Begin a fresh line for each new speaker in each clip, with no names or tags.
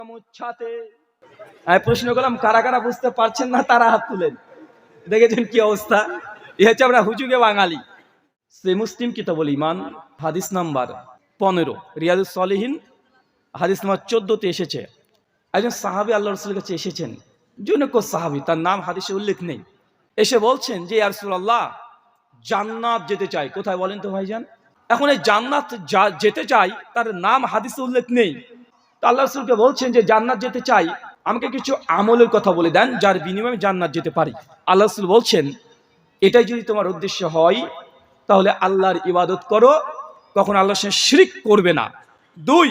আমি প্রশ্ন করলাম কারা কারা বুঝতে পারছেন না তারা হাত তুলেন। দেখেছেন কি অবস্থা? এ হচ্ছে আমরা হুজুগে বাঙালি। সে মুসলিম কিতাবুল ঈমান হাদিস নাম্বার 15, রিয়াদুস সলিহিন হাদিস নাম্বার 14-তে এসেছে, একজন সাহাবী আল্লাহর রাসূলের কাছে এসেছেন। জনৈক সাহাবী, তার নাম হাদিসে উল্লেখ নেই। এসে বলছেন যে ইয়া রাসূলুল্লাহ, জান্নাত যেতে চাই। কোথায় বলেন তো ভাইজান? এখন এই জান্নাত যেতে চাই, তার নাম হাদিসে উল্লেখ নেই। তো আল্লাহ রাসূলকে বলছেন যে জান্নাত যেতে চাই, আমাকে কিছু আমলের কথা বলে দেন যার বিনিময়ে জান্নাত যেতে পারি। আল্লাহ রাসূল বলছেন, এটাই যদি তোমার উদ্দেশ্য হয় তাহলে আল্লাহর ইবাদত করো, কখনো আল্লাহর সঙ্গে শিরক করবে না। 2,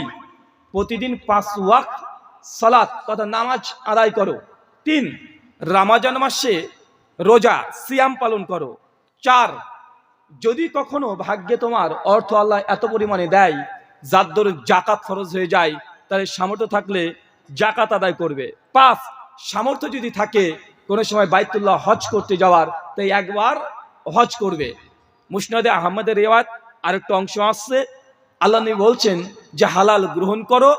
প্রতিদিন 5 ওয়াক্ত সালাত তথা নামাজ আদায় করো। 3, রমজান মাসে রোজা সিয়াম পালন করো। 4, যদি কখনো ভাগ্যে তোমার অর্থ আল্লাহ এত পরিমাণে দেয় যার দরুন যাকাত ফরজ হয়ে যায়, তাহলে সামর্থ্য থাকলে যাকাত আদায় করবে। 5, সামর্থ্য যদি থাকে কোনো সময় বাইতুল্লাহ হজ করতে যাওয়ার, তাই একবার হজ করবে। মুসনাদে আহমদের রিওয়ায়াত আরেকটা অংশ আসছে, আল্লাহ নবী বলছেন যে হালাল গ্রহণ করো,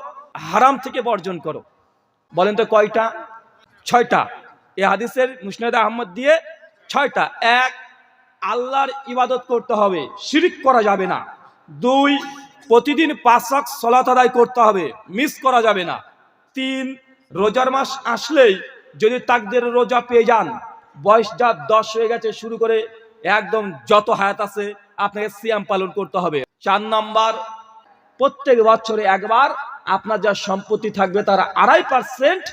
হারাম থেকে বর্জন করো। বলেন তো কয়টা? 6টা। এই হাদিসের মুসনাদে আহমদ দিয়ে 6টা। 1, আল্লাহর ইবাদত করতে হবে, শিরক করা যাবে না। 2, প্রতিদিন 5 ওয়াক্ত সালাত আদায় করতে হবে, মিস করা যাবে না। 3, রোজার মাস আসলেই যদি তাকদীরে রোজা পেয়ে যান, বয়স যা 10 হয়ে গেছে শুরু করে একদম যত হায়াত আছে আপনাকে সিয়াম পালন করতে হবে। 4 নাম্বার, প্রত্যেক বছরে একবার আপনার যা সম্পত্তি থাকবে তার 2.5%,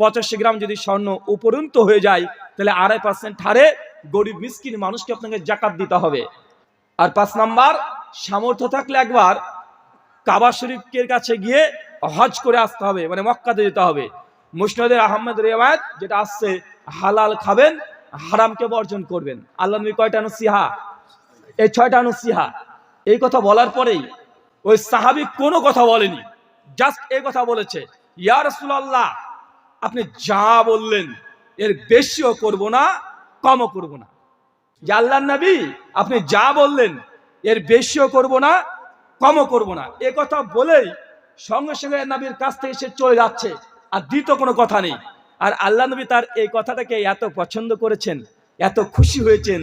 85 গ্রাম যদি স্বর্ণ উপরন্ত হয়ে যায় তাহলে 2.5% হারে গরিব মিসকিন মানুষকে আপনাকে যাকাত দিতে হবে। আর 5 নাম্বার, সামর্থ্য থাকলে একবার কাবা শরীফের কাছে গিয়ে হজ করে আসতে হবে, মানে মক্কাতে যেতে হবে। মুসনাদে আহমদ রিওয়ায়াত যেটা আসছে, হালাল খাবেন, হারামকে বর্জন করবেন। আল্লাহ নবী কয়টা নসিহা? এই 6টা নসিহা। এই কথা বলার পরেই ওই সাহাবী কোনো কথা বলেনি, জাস্ট এই কথা বলেছে, ইয়া রাসূলুল্লাহ, আপনি যা বললেন এর বেশিও করব না, কমও করব না। যে আল্লাহর নবী, আপনি যা বললেন এর বেশিও করব না, কমও করব না। এ কথা বলেই সঙ্গে সঙ্গে নবীর কাছ থেকে সে চলে যাচ্ছে, আর দ্বিতীয় কোনো কথা নেই। আর আল্লাহ নবী তার এই কথাটাকে এত পছন্দ করেছেন, এত খুশি হয়েছেন,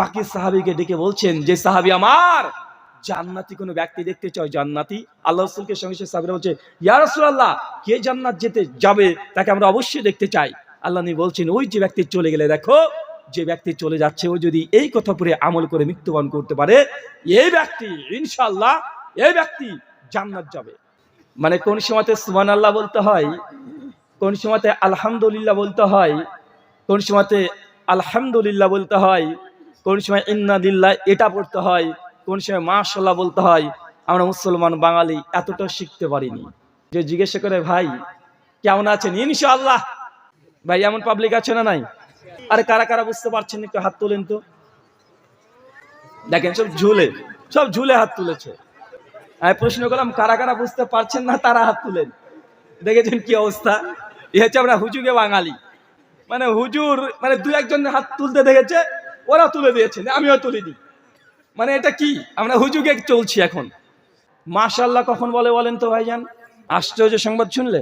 বাকি সাহাবীকে ডেকে বলছেন যে সাহাবী আমার, জান্নাতি কোনো ব্যক্তি দেখতে চাও? জান্নাতি? আল্লাহ রাসূলকে সঙ্গে সঙ্গে সাহাবীরা বলছে, ইয়া রাসূলুল্লাহ, কে জান্নাত যেতে যাবে তাকে আমরা অবশ্যই দেখতে চাই। আল্লাহ নবী বলছেন, ওই যে ব্যক্তি চলে গেলে দেখো, যে ব্যক্তি চলে যাচ্ছে ও যদি এই কথা পরে আমল করে মৃত্যুবরণ করতে পারে, এই ব্যক্তি ইনশাআল্লাহ এই ব্যক্তি জান্নাত যাবে। মানে কোন সময়তে সুবহানাল্লাহ বলতে হয়, কোন সময়তে আলহামদুলিল্লাহ বলতে হয়, কোন সময়তে আলহামদুলিল্লাহ বলতে হয়, কোন সময় ইন্না লিল্লাহ এটা পড়তে হয়, কোন সময় মাশাআল্লাহ বলতে হয়। আমরা মুসলমান বাঙালি এতটা শিখতে পারিনি। যে জিজ্ঞাসা করে, ভাই কেমন আছেন? ইনশাআল্লাহ। ভাই এমন পাবলিক আছে না নাই? আরে কারা কারা বুঝতে পারছেন একটু হাত তোলেন তো। দেখেন সব ঝুলে হাত তুলেছে। আমি প্রশ্ন করলাম কারা কারা বুঝতে পারছেন না তারা হাত তুলেন। দেখেছেন কি অবস্থা? এ হচ্ছে আমরা হুজুগে বাঙালি। মানে হুজুর মানে 2-1 হাত তুলতে দেখেছে, ওরা তুলে দিয়েছে, আমিও তুলিনি। মানে এটা কি? আমরা হুজুগে চলছি এখন। মাশাআল্লাহ কখন বলে বলেন তো ভাইজান? আশ্চর্য সংবাদ শুনলে।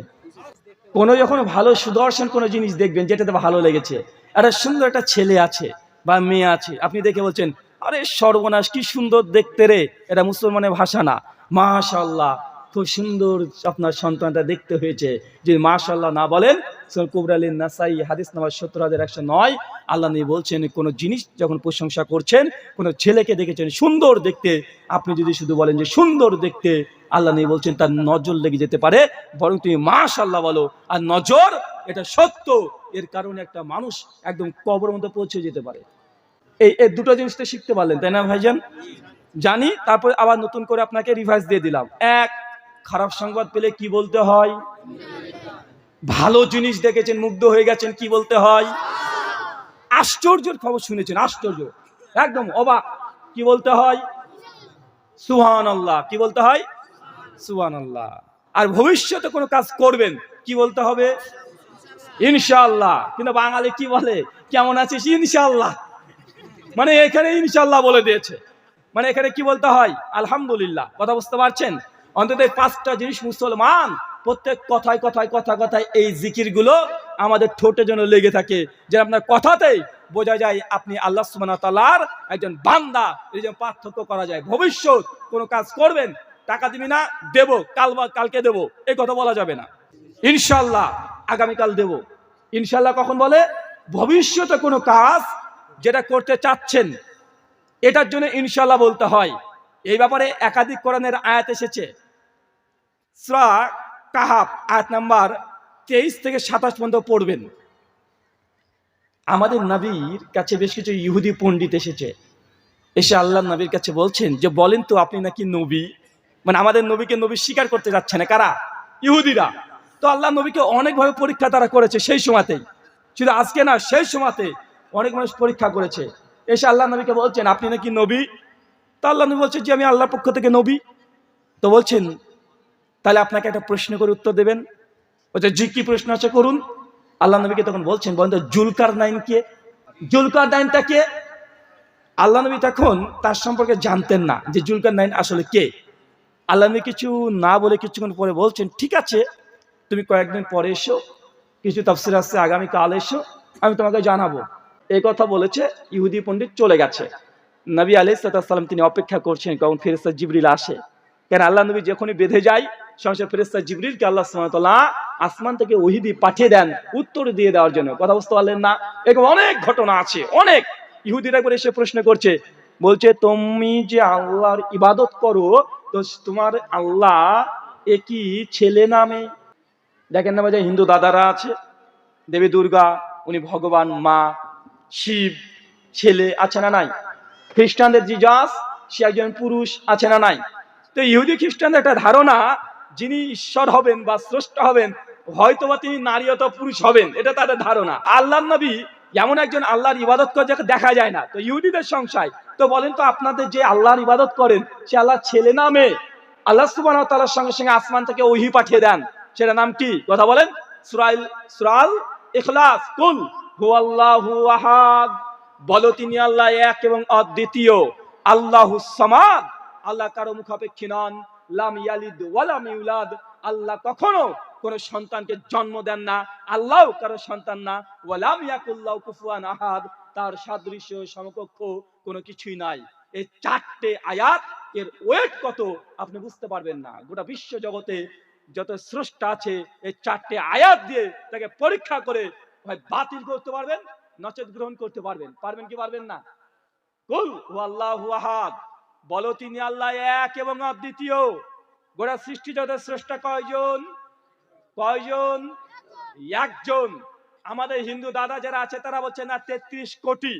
কোনো যখন ভালো সুদর্শন কোনো জিনিস দেখবেন যেটাতে ভালো লেগেছে, একটা সুন্দর একটা ছেলে আছে বা মেয়ে আছে, আপনি দেখে বলছেন, আরে সর্বনাশ কি সুন্দর দেখতে রে, এটা মুসলমানের ভাষা না, মাশাআল্লাহ খুব সুন্দর আপনার সন্তানটা দেখতে হয়েছে। যদি মাশাআল্লাহ না বলেন, সূরা কুবরালিন নাসাই হাদিস নাম্বার 17109 আল্লাহ নবী বলছেন, কোন জিনিস যখন প্রশংসা করছেন, কোন ছেলেকে দেখেছেন সুন্দর দেখতে, আপনি যদি শুধু বলেন যে সুন্দর দেখতে, আল্লাহ নবী বলছেন তার নজর লেগে যেতে পারে, বরং তুমি মাশাআল্লাহ বলো। আর নজর এটা সত্য, এর কারণে একটা মানুষ একদম কবরের মধ্যে পৌঁছে যেতে পারে। এই দুটো জিনিস তো শিখতে পারলেন, তাই না ভাইজান? জানি। তারপরে আবার নতুন করে আপনাকে রিভাইজ দিয়ে দিলাম। 1, খারাপ সংবাদ পেলে কি বলতে হয়? ভালো জিনিস দেখেছেন, মুগ্ধ হয়ে গেছেন, কি বলতে হয়? আশ্চর্যের খবর শুনেছেন, আশ্চর্য একদম অবাক, কি বলতে হয়? সুবহানাল্লাহ। কি বলতে হয়? সুবহানাল্লাহ। আর ভবিষ্যতে কোনো কাজ করবেন, কি বলতে হবে? ইনশাআল্লাহ। কিন্তু বাঙালি কি বলে? কেমন আছিস? ইনশাআল্লাহ। মানে এখানে ইনশাআল্লাহ বলে দিয়েছে। মানে এখানে কি বলতে হয়? আলহামদুলিল্লাহ। কথা বুঝতে পারছেন? অন্তত 5টা জিনিস মুসলমান প্রত্যেক কথায় কথায় কথায় এই জিকিরগুলো আমাদের ঠোঁটে যেন লেগে থাকে, যে আপনার কথাতেই বোঝা যায় আপনি আল্লাহ সুবহানাহু ওয়া তাআলার একজন বান্দা। এই যে পার্থক্য করা যায়। ভবিষ্যৎ কোনো কাজ করবেন, টাকা দিবি না, দেব কাল বা কালকে দেব, এই কথা বলা যাবে না। ইনশাআল্লাহ আগামীকাল দেব। ইনশাআল্লাহ কখন বলে? ভবিষ্যতে কোনো কাজ যেটা করতে চাচ্ছেন এটার জন্য ইনশাআল্লাহ বলতে হয়। এই ব্যাপারে একাধিক কোরআনের আয়াত এসেছে। সূরা কাহাফ আয়াত নাম্বার 23 থেকে 27 পর্যন্ত পড়বেন। আমাদের নবীর কাছে বেশ কিছু ইহুদি পণ্ডিত এসেছে, এসে আল্লাহর নবীর কাছে বলছেন যে বলেন তো আপনি নাকি নবী। মানে আমাদের নবীকে নবী স্বীকার করতে যাচ্ছে না কারা? ইহুদিরা। তো আল্লাহ নবীকে অনেকভাবে পরীক্ষা তারা করেছে সেই সময়তেই, শুধু আজকে না, সেই সময়তে অনেক মানুষ পরীক্ষা করেছে। এসে আল্লাহ নবীকে বলছেন আপনি নাকি নবী। তো আল্লাহ নবী বলছে যে আমি আল্লাহর পক্ষ থেকে নবী। তো বলছেন তাহলে আপনাকে একটা প্রশ্ন করে উত্তর দেবেন। বলছে জি, কি প্রশ্ন আছে করুন। আল্লাহ নবীকে তখন বলছেন বলেন তো জুলকারনাইন কে? জুলকারনাইনটা কে? আল্লাহ নবী তখন তার সম্পর্কে জানতেন না যে জুলকারনাইন আসলে কে। আল্লাহ নবী কিছু না বলে কিছুক্ষণ পরে বলছেন ঠিক আছে, তুমি কয়েকদিন পরে এসো, কিছু তাফসীর আছে আগামীকাল এসো, আমি তোমাকে জানাবো। এই কথা বলেছে, ইহুদি পণ্ডিত চলে গেছে। নবী আলাইহিস সালাম তিনি অপেক্ষা করছেন কখন ফেরেশতা জিবরিল আসে। কেন আল্লাহ নবী যখনই বেঁধে যায় সঙ্গে ফেরেশতা জিবরিলকে আল্লাহ সুবহানাহু ওয়া তাআলা আসমান থেকে ওহী দিয়ে পাঠিয়ে দেন উত্তর দিয়ে দেওয়ার জন্য। কথা বুঝতে পারলেন না? এরকম অনেক ঘটনা আছে, অনেক। ইহুদিরা করে এসে প্রশ্ন করছে, বলছে তুমি যে আল্লাহর ইবাদত করো, তো তোমার আল্লাহ এ কি ছেলে না মেয়ে? দেখেন না ভাই, হিন্দু দাদারা আছে, দেবী দুর্গা উনি ভগবান, মা শিব ছেলে আছে না নাই? খ্রিস্টানদের জিজাস সে একজন পুরুষ আছে না নাই? তো ইহুদি খ্রিস্টানদের একটা ধারণা যিনি ঈশ্বর হবেন বা স্রষ্টা হবেন হয়তোবা তিনি নারী অথবা পুরুষ হবেন, এটা তাদের ধারণা। আল্লাহর নবী এমন একজন আল্লাহর ইবাদত করে যাকে দেখা যায় না। তো ইহুদিদের সংশয়, তো বলেন তো আপনাদের যে আল্লাহর ইবাদত করেন সে আল্লাহর ছেলে না মেয়ে? আল্লাহ সুবহানাহু ওয়া তাআলার সঙ্গে সঙ্গে আসমান থেকে ওহী পাঠিয়ে দেন, সেটা নাম কি? কথা বলেন। সূরা ইখলাস, কুল হুয়াল্লাহু আহাদ, বলো তিনি আল্লাহ এক এবং অদ্বিতীয়, আল্লাহুস সামাদ, আল্লাহ কারো মুখাপেক্ষী নন, লাম ইয়ালিদ ওয়া লাম ইউলাদ, আল্লাহ কখনো কোন সন্তানকে জন্ম দেন না, আল্লাহ কারো সন্তান না, ওয়া লাম ইয়াকুল্লাহু কুফুয়ান আহাদ, তার সাদৃশ্য সমকক্ষ কোনো কিছুই নাই। এই চারটে আয়াত এর ওয়েট কত আপনি বুঝতে পারবেন না। গোটা বিশ্ব জগতে যত স্রষ্টা আছে এই চারটে আয়াত দিয়ে তাকে পরীক্ষা করে হয় বাতিল করতে পারবেন, নচেত গ্রহণ করতে পারবেন। পারবেন কি পারবেন না? কুল হুয়াল্লাহু আহাদ, বলো তিনি আল্লাহ এক এবং অদ্বিতীয়। গোটা সৃষ্টি জগতের স্রষ্টা কয়জন? কয়জন? একজন। আমাদের হিন্দু দাদা যারা আছে তারা বলছে না ৩৩ কোটি,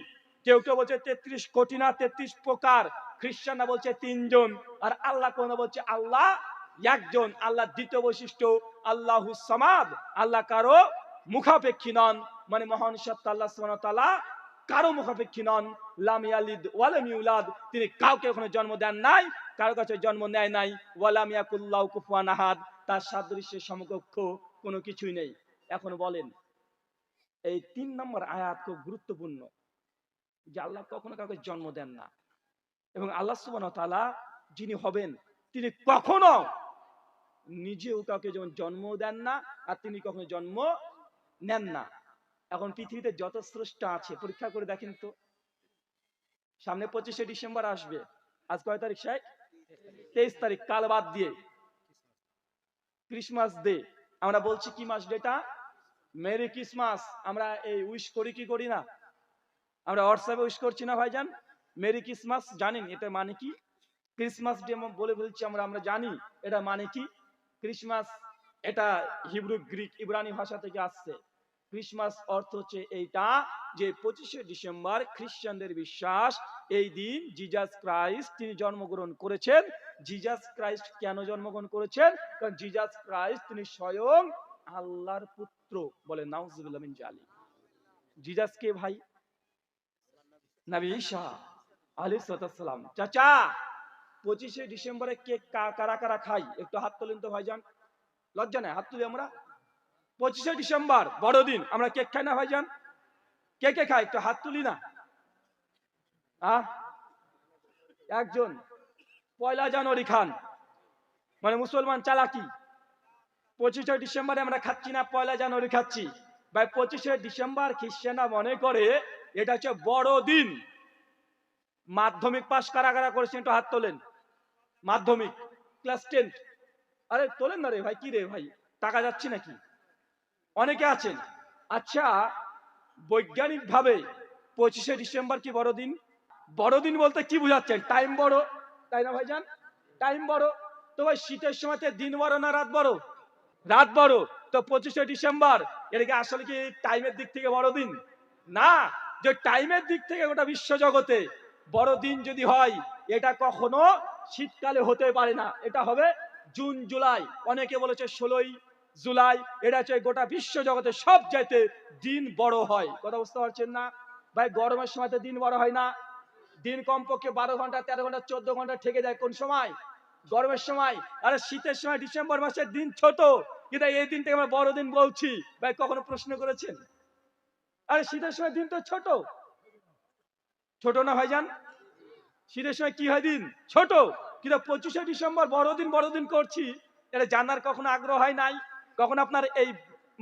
কেউ কেউ বলছে ৩৩ কোটি না ৩৩ প্রকার, খ্রিস্টানরা বলছে ৩ জন, আর আল্লাহ কোন বলছে আল্লাহ একজন। আল্লাহ দ্বিতীয় বৈশিষ্ট্য আল্লাহুস সামাদ, আল্লাহ কারো মুখাপেক্ষী নন, মানে মহান সত্তা আল্লাহ সুবহানাহু ওয়া তাআলা কারো মুখাপেক্ষী নন। লাম ইয়ালিদ ওয়া লাম ইউলাদ, তিনি কাউকে কখনো জন্ম দেন নাই, কারো কাছে জন্ম নেয় নাই। ওয়া লাম ইয়াকুল্লাহু কুফুয়ান আহাদ, তার সাদৃশ্যের সমকক্ষ কোনো কিছুই নেই। এখন বলেন এই ৩ নম্বর আয়াত খুব গুরুত্বপূর্ণ, যে আল্লাহ কখনো কাউকে জন্ম দেন না, এবং আল্লাহ সুবহানাহু ওয়া তাআলা যিনি হবেন তিনি কখনো নিজেও কাউকে যেমন জন্ম দেন না, আর তিনি কখনো জন্ম নেন না। এখন পৃথিবীতে যত স্রষ্টা আছে পরীক্ষা করে দেখেন তো, সামনে 25শে ডিসেম্বর আসবে, আজ কয় তারিখ? 23 তারিখ, কাল বাদ দিয়ে ক্রিসমাস ডে। আমরা বলছি কি মাস ডেটা? Merry Christmas. আমরা এই উইশ করি কি করি না? আমরা হোয়াটসঅ্যাপে উইশ করছি না ভাইজান? মেরি ক্রিসমাস জানেন এটা মানে কি? ক্রিসমাস ডে বলে বলছি আমরা, আমরা জানি এটা মানে কি। ক্রিসমাস এটা হিব্রু, গ্রিক, ইব্রানি ভাষা থেকে আসছে। ক্রিসমাস অর্থ হচ্ছে এইটা যে 25শে ডিসেম্বর খ্রিস্টানদের বিশ্বাস এই দিন জিজাস ক্রাইস্ট তিনি জন্মগ্রহণ করেছেন। জিজাস ক্রাইস্ট কেন জন্মগ্রহণ করেছেন? কারণ জিজাস ক্রাইস্ট তিনি স্বয়ং আল্লাহর পুত্র। বলে নাউজুবিল্লাহ মিন জালিক। জিজাস কে ভাই? নবী ঈসা আলাইহিস সালাম। চাচা 25শে ডিসেম্বরে কেক কারা কারা খাই? একটু হাত তোলেন তো ভাইজান। লজ্জা নাই, হাত তুলি আমরা। 25শে ডিসেম্বর বড়দিন, আমরা কেক খাই না ভাইজান? কে কে খায় একটু হাত তুলি না? একজন। 1 জানুয়ারি খান, মানে মুসলমান চালাকি। 25 ডিসেম্বরে আমরা খাচ্ছি না, 1 জানুয়ারি খাচ্ছি। ভাই 25 ডিসেম্বর খ্রিস্টানরা মনে করে এটা হচ্ছে বড়দিন। মাধ্যমিক পাশ কারা কারা করেছেন একটু হাত তোলেন। মাধ্যমিক ক্লাস 10। আরে তোলেন না রে ভাই, কি রে ভাই, টাকা যাচ্ছে নাকি? অনেকে আছেন। আচ্ছা, বৈজ্ঞানিক ভাবে 25 ডিসেম্বর কি বড়দিন? বড়দিন বলতে কি বুঝাচ্ছেন? টাইম বড়, তাই না ভাইজান? টাইম বড়। তো ভাই শীতের সময়তে দিন বড় না রাত বড়? রাত বড়। তো 25 ডিসেম্বর এটা কি আসলে কি টাইমের দিক থেকে বড়দিন? না। যে টাইমের দিক থেকে গোটা বিশ্ব জগতে বড়দিন যদি হয়, এটা কখনো শীতকালে হতে পারে না, এটা হবে জুন জুলাই। অনেকে বলেছে 16 জুলাই। এটা হচ্ছে গোটা বিশ্ব জগতে সব চাইতে দিন বড় হয়। কথা বুঝতে পারছেন না ভাই? গরমের সময় তো দিন বড় হয় না। দিন কমপক্ষে 12 ঘন্টা, 13 ঘন্টা, 14 ঘন্টা থেকে যায় কোন সময়? গরমের সময়। আর শীতের সময় ডিসেম্বর মাসের দিন ছোট, কিন্তু এই দিনটাকে আমরা বড়দিন বলছি। ভাই কখনো প্রশ্ন করেছেন? আরে শীতের সময় দিন তো ছোট, ছোট না ভাইজান? শীতের সময় কি হয়? দিন ছোট। কিন্তু 25 ডিসেম্বর বড়দিন বড়দিন করছি, এটা জানার কখনো আগ্রহ হয় নাই? কখনো আপনার এই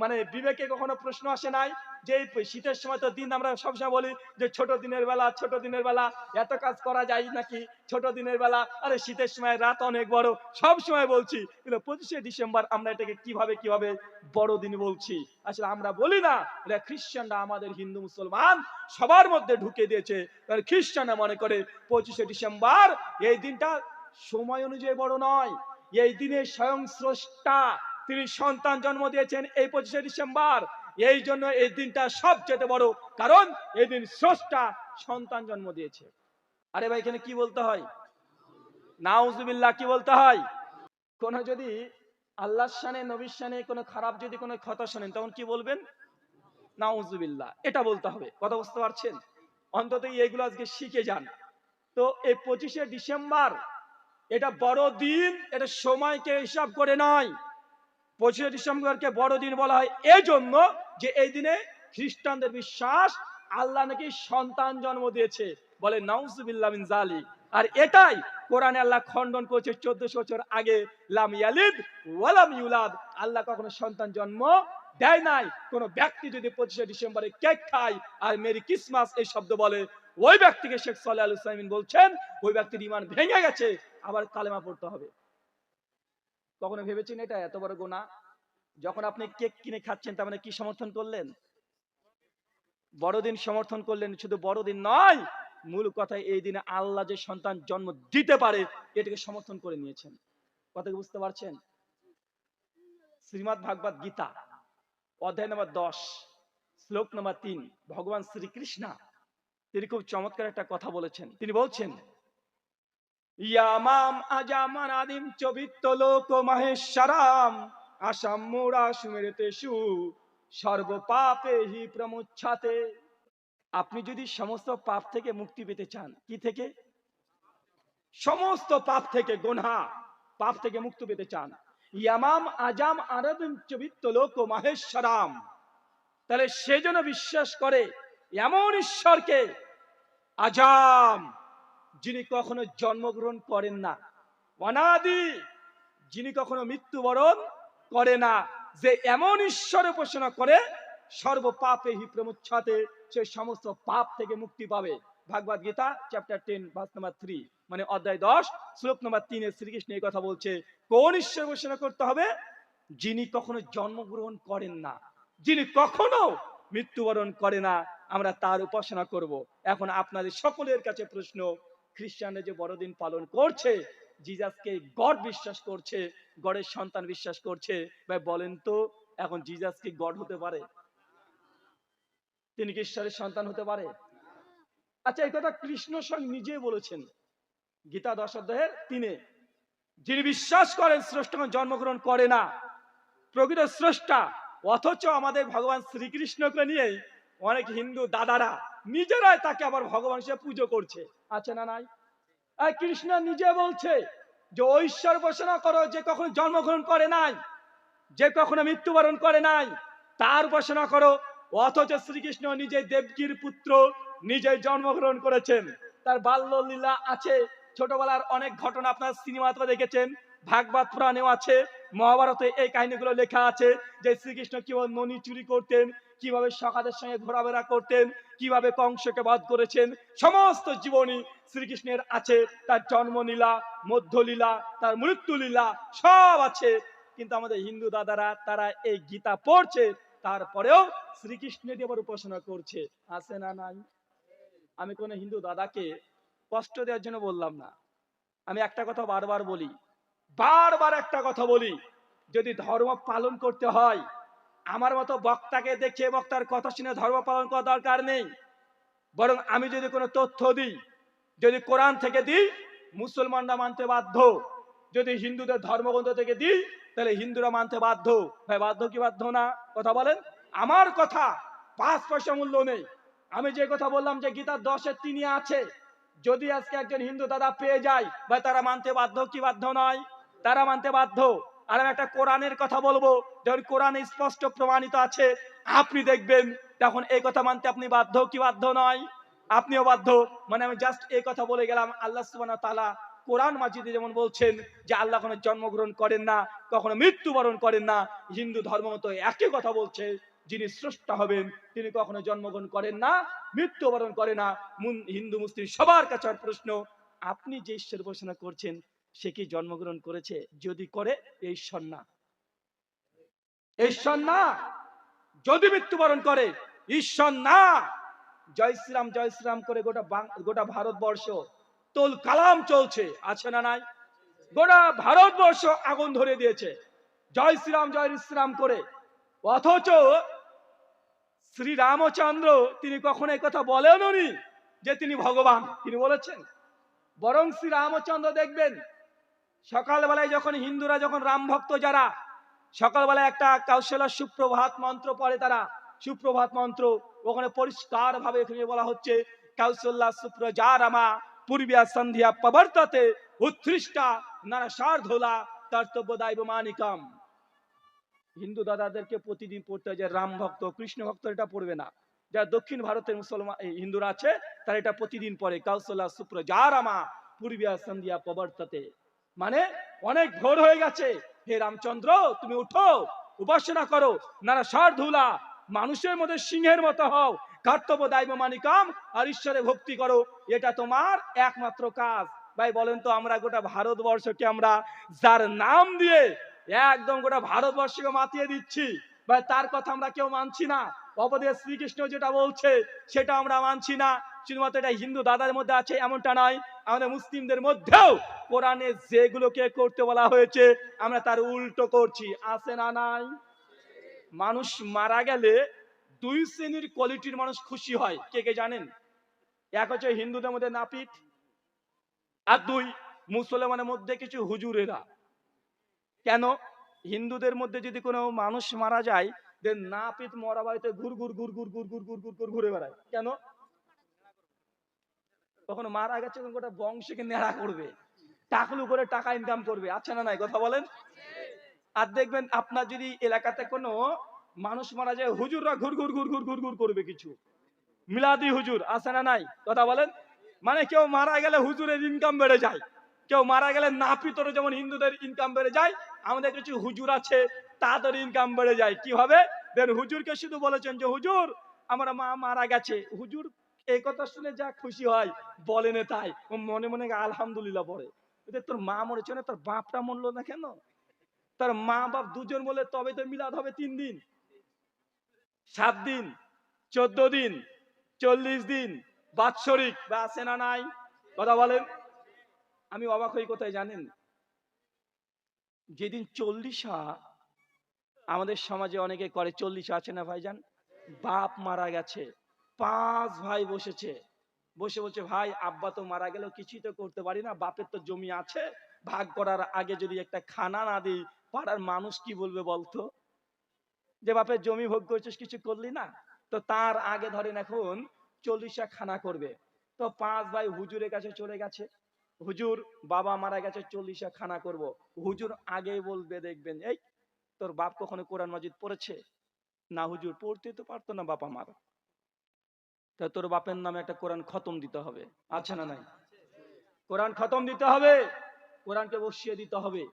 মানে বিবেকে কখনো প্রশ্ন আসে নাই যে এই শীতের সময় তো দিন আমরা সবসময় বলি যে ছোট দিনের বেলা, ছোট দিনের বেলা এত কাজ করা যায় নাকি? ছোট দিনের বেলা, আরে শীতের সময় রাত অনেক বড়, সব সময় বলছি। কিন্তু 25 ডিসেম্বর আমরা এটাকে কিভাবে কিভাবে বড়দিন বলছি? আসলে আমরা বলি না, এটা খ্রিস্টানরা আমাদের হিন্দু মুসলমান সবার মধ্যে ঢুকে দিয়েছে। খ্রিস্টানরা মনে করে 25 ডিসেম্বর এই দিনটা সময় অনুযায়ী বড় নয়। এই দিনে স্বয়ং স্রষ্টা তিনি সন্তান জন্ম দিয়েছেন এই 25 ডিসেম্বর। এই জন্য এই দিনটা সবচেয়ে বড়, কারণ এই দিন স্রষ্টা সন্তান জন্ম দিয়েছে। আরে ভাই এখানে কি বলতে হয়? নাউজুবিল্লাহ কি বলতে হয়? কোন যদি আল্লাহর শানে নবীর শানে কোনো খারাপ যদি কোনো কথা শোনেন তখন কি বলবেন? নাউজুবিল্লাহ, এটা বলতে হবে। কথা বুঝতে পারছেন? অন্তত এইগুলো আজকে শিখে যান। তো এই 25 ডিসেম্বর এটা বড় দিন, এটা সময়কে হিসাব করে নয়। 25 ডিসেম্বরকে বড়দিন বলা হয় এই জন্য যে এই দিনে খ্রিস্টানদের বিশ্বাস আল্লাহ নাকি সন্তান জন্ম দিয়েছে। বলে নাউজুবিল্লাহ মিন যালিক। আর এটাই কোরআনে আল্লাহ খণ্ডন করেছে 1400 বছর আগে। লাম ইয়ালিদ ওয়ালাম ইউলাদ, আল্লাহ কখনো সন্তান জন্ম দেয় নাই। কোন ব্যক্তি যদি 25 ডিসেম্বরে কেক খায় আর মেরি ক্রিসমাস এই শব্দ বলে, ওই ব্যক্তিকে শেখ সালেহ আল উসাইমিন বলছেন ওই ব্যক্তির ঈমান ভেঙে গেছে, আবার কালেমা পড়তে হবে। কখনো ভেবেছেন এটা এত বড় গুনাহ? যখন আপনি কেক কিনে খাচ্ছেন তার মানে কি সমর্থন করলেন? বড়দিন সমর্থন করলেন। শুধু বড়দিন নয়, মূল কথা এই দিনে আল্লাহ যে সন্তান জন্ম দিতে পারে এটাকে সমর্থন করে নিয়েছেন। কথা কি বুঝতে পারছেন? শ্রীমদ্ ভাগবত গীতা অধ্যায় নম্বর 10 শ্লোক নম্বর 3 ভগবান শ্রীকৃষ্ণ তিনি খুব চমৎকার একটা কথা বলেছেন। তিনি বলছেন, ইয়ামাম আজামান আদিম চবিত্ত লোক মাহেশ্বরাম আসাম মোরা সুমেরেতেষু সর্ব পাপে হি প্রমুচ্ছাতে। আপনি যদি সমস্ত পাপ থেকে মুক্তি পেতে চান, কি থেকে? সমস্ত পাপ থেকে, গুনাহ পাপ থেকে মুক্তি পেতে চান, ইয়ামাম আজাম আরাদিম চবিত্ত লোক মাহেশ্বরাম, তাহলে সেজন্য বিশ্বাস করে এমন ঈশ্বরকে, আজাম যিনি কখনো জন্মগ্রহণ করেন না, অনাদি যিনি কখনো মৃত্যুবরণ করে না, যে এমন ঈশ্বর উপাসনা করে সর্ব পাপে হি প্রমুচ্ছাতে, সে সমস্ত পাপ থেকে মুক্তি পাবে। ভাগবত গীতা চ্যাপ্টার 10 ভার্স নাম্বার 3 মানে অধ্যায় 10 শ্লোক নাম্বার 3 এ শ্রীকৃষ্ণ এই কথা বলছে। কোন ঈশ্বর উপাসনা করতে হবে? যিনি কখনো জন্মগ্রহণ করেন না, যিনি কখনো মৃত্যুবরণ করে না, আমরা তার উপাসনা করব। এখন আপনাদের সকলের কাছে প্রশ্ন, খ্রিস্টানরা যে বড়দিন পালন করছে, জিজাসকে গড বিশ্বাস করছে, গডের সন্তান বিশ্বাস করছে, ভাই বলেন তো এখন জিজাস কি গড হতে পারে? তিনি কি ঈশ্বরের সন্তান হতে পারে? আচ্ছা, এই কথা কৃষ্ণ স্বয়ং নিজে বলেছেন গীতা 10 অধ্যায়ের 3 এ, যিনি বিশ্বাস করেন স্রষ্টা জন্মগ্রহণ করে না, প্রকৃত স্রষ্টা। অথচ আমাদের ভগবান শ্রীকৃষ্ণকে নিয়ে অনেক হিন্দু দাদারা নিজেরাই তাকে আবার ভগবান হিসেবে পুজো করছে, আছে না নাই? আর কৃষ্ণ নিজে বলছে যে ওই ঈশ্বর উপাসনা করো যে কখনো জন্মগ্রহণ করে নাই, যে কখনো মৃত্যুবরণ করে নাই, তার উপাসনা করো। অথচ শ্রীকৃষ্ণ নিজে দেবকীর পুত্র, নিজে জন্মগ্রহণ করেছেন, তার বাল্য লীলা আছে, ছোটবেলার অনেক ঘটনা আপনার সিনেমাতে দেখেছেন। ভাগবত পুরাণেও আছে, মহাভারতে এই কাহিনীগুলো লেখা আছে যে শ্রীকৃষ্ণ কিভাবে ননি চুরি করতেন, কিভাবে সখাদের সঙ্গে ঘোরাফেরা করতেন, কিভাবে কংসকে বধ করেছেন। সমস্ত জীবনী শ্রীকৃষ্ণের আছে, তার জন্মলীলা, মধ্যলীলা, তার মৃত্যুলীলা সব আছে। কিন্তু আমাদের হিন্দু দাদারা তারা এই গীতা পড়ছে, তারপরেও শ্রীকৃষ্ণের আবার উপাসনা করছে। আছে না নাই? আমি কোন হিন্দু দাদাকে কষ্ট দেওয়ার জন্য বললাম না। আমি একটা কথা বারবার বলি, বারবার একটা কথা বলি, যদি ধর্ম পালন করতে হয়, আমার মতো বক্তাকে দেখে বক্তার কথা শুনে ধর্ম পালন করার দরকার নেই। বরং আমি যদি কোনো তথ্য দিই, যদি কোরআন থেকে দিই, মুসলমানরা মানতে বাধ্য। যদি হিন্দুদের ধর্মগ্রন্থ থেকে দিই, তাহলে হিন্দুরা মানতে বাধ্য। ভাই বাধ্য কি বাধ্য না? কথা বলেন। আমার কথা 5 পয়সা মূল্য নেই। আমি যে কথা বললাম যে গীতার 10-3 আছে, যদি আজকে একজন হিন্দু দাদা পেয়ে যায়, ভাই তারা মানতে বাধ্য কি বাধ্য নয়? তারা মানতে বাধ্য। আর আমি একটা কোরআনের কথা বলবো, যখন কোরআনে স্পষ্ট প্রমাণিত আছে, আপনি দেখবেন তখন এই কথা মানতে আপনি বাধ্য কি বাধ্য নয়? আপনিও বাধ্য। মানে আমি জাস্ট এই কথা বলে গেলাম, আল্লাহ সুবহানাহু ওয়া তাআলা কোরআন মাজিদে যেমন বলছেন যে আল্লাহ কখনো জন্মগ্রহণ করেন না, কখনো মৃত্যুবরণ করেন না। হিন্দু ধর্ম মতো একই কথা বলছে, যিনি স্রষ্টা হবেন তিনি কখনো জন্মগ্রহণ করেন না, মৃত্যুবরণ করে না। হিন্দু মুসলিম সবার কাছে প্রশ্ন, আপনি যে ঈশ্বর উপাসনা করছেন সে কি জন্মগ্রহণ করেছে? যদি করে, এই ঈশ্বর না, ঈশ্বর না। যদি মৃত্যুবরণ করে, ঈশ্বর না। জয় শ্রীরাম করে গোটা ভারতবর্ষ তোল কালাম চলছে, আছে না নাই? গোটা ভারতবর্ষ আগুন ধরে দিয়েছে জয় শ্রীরাম করে। অথচ শ্রী রামচন্দ্র তিনি কখনো এই কথা বলেননি যে তিনি ভগবান, তিনি বলেছেন। বরং শ্রী রামচন্দ্র দেখবেন সকালবেলায় যখন হিন্দুরা, যখন রাম ভক্ত যারা সকালবেলায় একটা কৌশলা সুপ্রভাত মন্ত্র পড়ে, তারা সুপ্রভাত মন্ত্র ওখানে পরিষ্কার ভাবে এখানে বলা হচ্ছে কৌশল্যা সুপ্রজা রামা পূর্বিয়া সন্ধ্যা প্রবর্ততে উৎকৃষ্টা নরসার্ধুলা কর্তব্য দায়ব মানিকম। হিন্দু দাদাদেরকে প্রতিদিন পড়তে হয় যে রাম ভক্ত, কৃষ্ণ ভক্ত এটা পড়বে না। যারা দক্ষিণ ভারতের মুসলমান হিন্দুরা আছে তারা এটা প্রতিদিন পড়ে, কৌশলা সুপ্রজা রামা পূর্বিয়া সন্ধ্যা প্রবর্ততে। মানে অনেক ভোর হয়ে গেছে, হে রামচন্দ্র তুমি উঠো, উপাসনা করো, নরসার্ধুলা মানুষের মধ্যে সিংহের মতো হও, কর্তব্য দায়ব মানিকম আর ঈশ্বরে ভক্তি করো, এটা তোমার একমাত্র কাজ। ভাই বলেন তো, আমরা গোটা ভারতবর্ষকে আমরা যার নাম দিয়ে একদম গোটা ভারতবর্ষকে মাতিয়ে দিচ্ছি, ভাই তার কথা আমরা কেউ মানছি না। অপদেশ শ্রীকৃষ্ণ যেটা বলছে সেটা আমরা মানছি না। শুধুমাত্র এটা হিন্দু দাদার মধ্যে আছে এমনটা নয়, আমাদের মুসলিমদের মধ্যেও কোরআনে যেগুলোকে করতে বলা হয়েছে আমরা তার উল্টো করছি, আছে না নাই? মানুষ মারা গেলে 2 শ্রেণীর কোয়ালিটির মানুষ খুশি হয়, কে কে জানেন? এক হচ্ছে হিন্দুদের মধ্যে নাপিত, আর 2 মুসলমানের মধ্যে কিছু হুজুরেরা। কেন? হিন্দুদের মধ্যে যদি কোনো মানুষ মারা যায়, দেন নাপিত মরা বাড়িতে ঘুর ঘুর ঘুর ঘুর ঘুর ঘুর ঘুর ঘুর ঘুর ঘুরে বেড়ায়। কেন? কখনো মারা গেছে গোটা বংশকে নেড়া করবে, টাকলু করে টাকা ইনকাম করবে, আছে না নাই? কথা বলেন। আর দেখবেন আপনার যদি এলাকাতে কোনো মানুষ মারা যায়, হুজুররা ঘুর ঘুর ঘুর ঘুর ঘুর ঘুর করবে কিছু, মিলাদি হুজুর, আছে না নাই? কথা বলেন। মানে কেউ মারা গেলে হুজুরের ইনকাম বেড়ে যায়, কেউ মারা গেলে নাপিতর যেমন হিন্দুদের ইনকাম বেড়ে যায়, আমাদের কিছু হুজুর আছে তাদের ইনকাম বেড়ে যায়। কিভাবে? দেন হুজুরকে শুধু বলেছেন যে হুজুর আমার মা মারা গেছে, হুজুর এই কথা শুনে যা খুশি হয় বলেন তাই, ও মনে মনে আলহামদুলিল্লাহ পড়ে। তোর মা মরেছে না, তোর বাপটা মরলো না কেন? তার মা বাপ দুজন বলে তবে তো মিলাদ হবে 3 দিন, 7 দিন, 14 দিন, 40 দিন, বাৎসরিক, বা আছে না নাই? কথা বলেন। আমি অবাক হই কোথায় জানেন? যেদিন 40 আমাদের সমাজে অনেকে করে, 40 আছে না ভাইজান? বাপ মারা গেছে, 5 ভাই বসেছে, বসে বলছে ভাই আব্বা তো মারা গেল, কিছুই তো করতে পারি না, বাপের তো জমি আছে, ভাগ করার আগে যদি একটা খানা না দিই পাড়ার মানুষ কি বলবে বলতো? যে বাপের জমি ভোগ করছিস কিছু করলি না। তো তার আগে ধরেন এখন 40 খানা করবে, তো 5 ভাই হুজুরের কাছে চলে গেছে, হুজুর বাবা মারা গেছে 40 খানা করব। হুজুর আগেই বলবে দেখবেন, এই তোর বাপ কখনো কোরআন মাজিদ পড়েছে? না হুজুর, পড়তে তো পারতো না বাপ আমার। তা তোর বাপের নামে একটা কোরআন খতম দিতে হবে, আছে না নাই? কোরআন খতম দিতে হবে, কোরআনকে বসিয়ে দিতে হবে।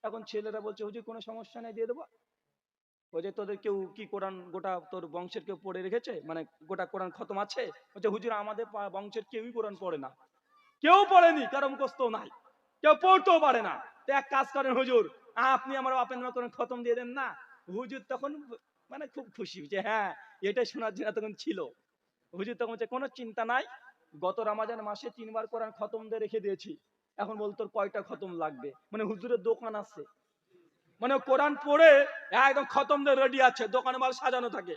এখন ছেলেরা বলছে হুজুর কোনো সমস্যা নেই, দিয়ে দেবো। ওই যে তোদের কেউ কি কোরআন গোটা তোর বংশের কেউ পড়ে রেখেছে, মানে গোটা কোরআন খতম আছে? বলছে হুজুর আমাদের বংশের কেউই কোরআন পড়ে না, কেউ পড়েনি, কারো মুখস্থ নাই, কেউ পড়তেও পারে না। তো এক কাজ করেন হুজুর, আপনি আমার বাপের নামে কোরআন খতম দিয়ে দেন না। হুজুর তখন মানে খুব খুশি যে হ্যাঁ, এটাই শোনার জন্য তখন ছিল। হুজুর তখন বলছে কোনো চিন্তা নাই, গত রমাজান মাসে 3বার কোরআন খতম দিয়ে রেখে দিয়েছি, এখন বল তোর কয়টা খতম লাগবে। মানে হুজুরের দোকান আছে, মানে কোরআন পড়ে একদম খতম দিয়ে রেডি আছে, দোকানে মাল সাজানো থাকে,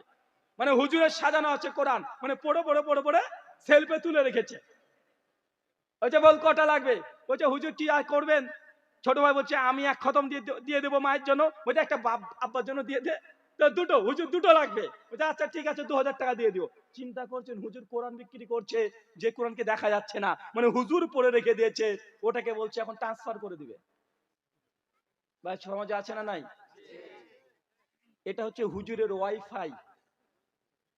মানে হুজুরের সাজানো আছে কোরআন, মানে পড়ে পড়ে পড়ে পড়ে সেলফে তুলে রেখেছে। বলছে বল কটা লাগবে। বলছে হুজুর কি আর করবেন। ছোট ভাই বলছে আমি এক খতম দিয়ে দেবো মায়ের জন্য। বলছে একটা আব্বার জন্য দিয়ে দে। তো দুটো, হুজুর দুটো লাগবে। বলছে আচ্ছা ঠিক আছে 2000 টাকা দিয়ে দিও। চিন্তা করছেন হুজুর কোরআন বিক্রি করছে, যে কোরআনকে দেখা যাচ্ছে না, মানে হুজুর পড়ে রেখে দিয়েছে, ওটাকে বলছে এখন ট্রান্সফার করে দিবে। ভাই সমাজে আছে না নাই? এটা হচ্ছে হুজুরের ওয়াইফাই।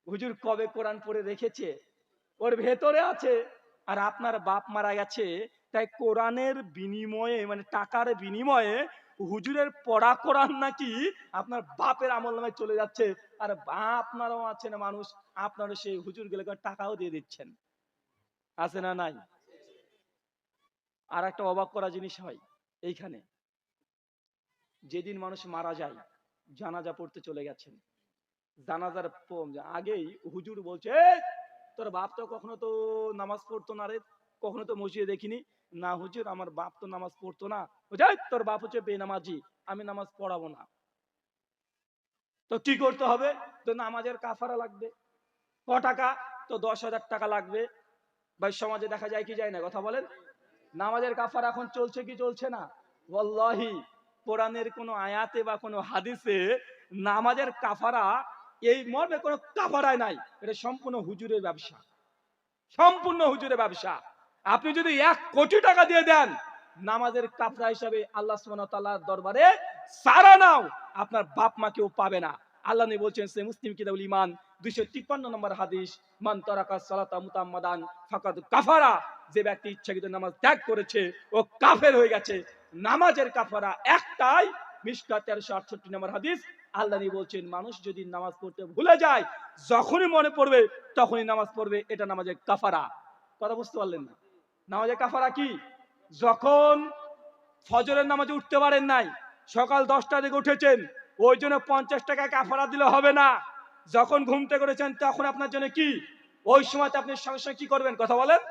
হুজুর কবে কোরআন পড়ে রেখেছে ওর ভেতরে আছে। আর আপনার বাপ মারা গেছে, তাই কোরআনের বিনিময়ে, মানে টাকার বিনিময়ে হুজুরের পড়া কোরআন নাকি আপনার বাপের আমল নামে চলে যাচ্ছে। আর আপনারাও আছেন মানুষ, আপনারা সেই হুজুর গুলোকে টাকাও দিয়ে দিচ্ছেন, আছে না নাই? আর একটা অবাক করা জিনিস হয় এইখানে, যেদিন মানুষ মারা যায়, জানাজা পড়তে চলে গেছেন, জানাজার আগেই হুজুর বলছে তোর বাপ তো কখনো তো নামাজ পড়তো না রে, কখনো তো মসজিদে দেখিনি। না হুজুর আমার বাপ তো নামাজ পড়তো না। তোর বাপ হচ্ছে বেনামাজি, আমি নামাজ পড়াবো না। তো কি করতে হবে? তো নামাজের কাফারা লাগবে। ক টাকা? তো 10,000 টাকা লাগবে। ভাই সমাজে দেখা যায় কি যায় না, কথা বলেন। নামাজের কাফারা এখন চলছে কি চলছে না? ওয়াল্লাহি কোরআনের কোন আয়াতে বা কোন হাদিসে নামাজের কাফারা এই মর্মে কোন কাফারায় নাই। এটা সম্পূর্ণ হুজুরের ব্যবসা, সম্পূর্ণ হুজুরের ব্যবসা। আপনি যদি 1 কোটি টাকা দিয়ে দেন নামাজের কাফারা হিসাবে আল্লাহ সুবহানাহু ওয়া তাআলার দরবারে সারা নাও, আপনার বাপ মা কেউ পাবে না। আল্লাহ নবী বলছেন সে মুসলিম কিতাবুল ঈমান 253 নম্বর হাদিস, মান তারাকা সালাতা মুতাম্মাদান ফাকাদ কাফারা, যে ব্যক্তি ইচ্ছাকৃত নামাজ ত্যাগ করেছে ও কাফের হয়ে গেছে। নামাজের কাফারা একটাই, মিশকাত 1368 নম্বর হাদিস। আল্লাহ নবী বলছেন মানুষ যদি নামাজ পড়তে ভুলে যায়, যখনই মনে পড়বে তখনই নামাজ পড়বে, এটা নামাজের কাফারা। কথা বুঝতে পারলেন না? নামাজের কাফারা কি? যখন ফজরের নামাজে উঠতে পারেন নাই, সকাল 10টা থেকে উঠেছেন, ওই জন্য 50 টাকা কাফারা দিলে হবে না। যখন ঘুমতে করেছেন তখন আপনার জন্য কি, ওই সময় আপনি সঙ্গে সঙ্গে কি করবেন, কথা বলেন।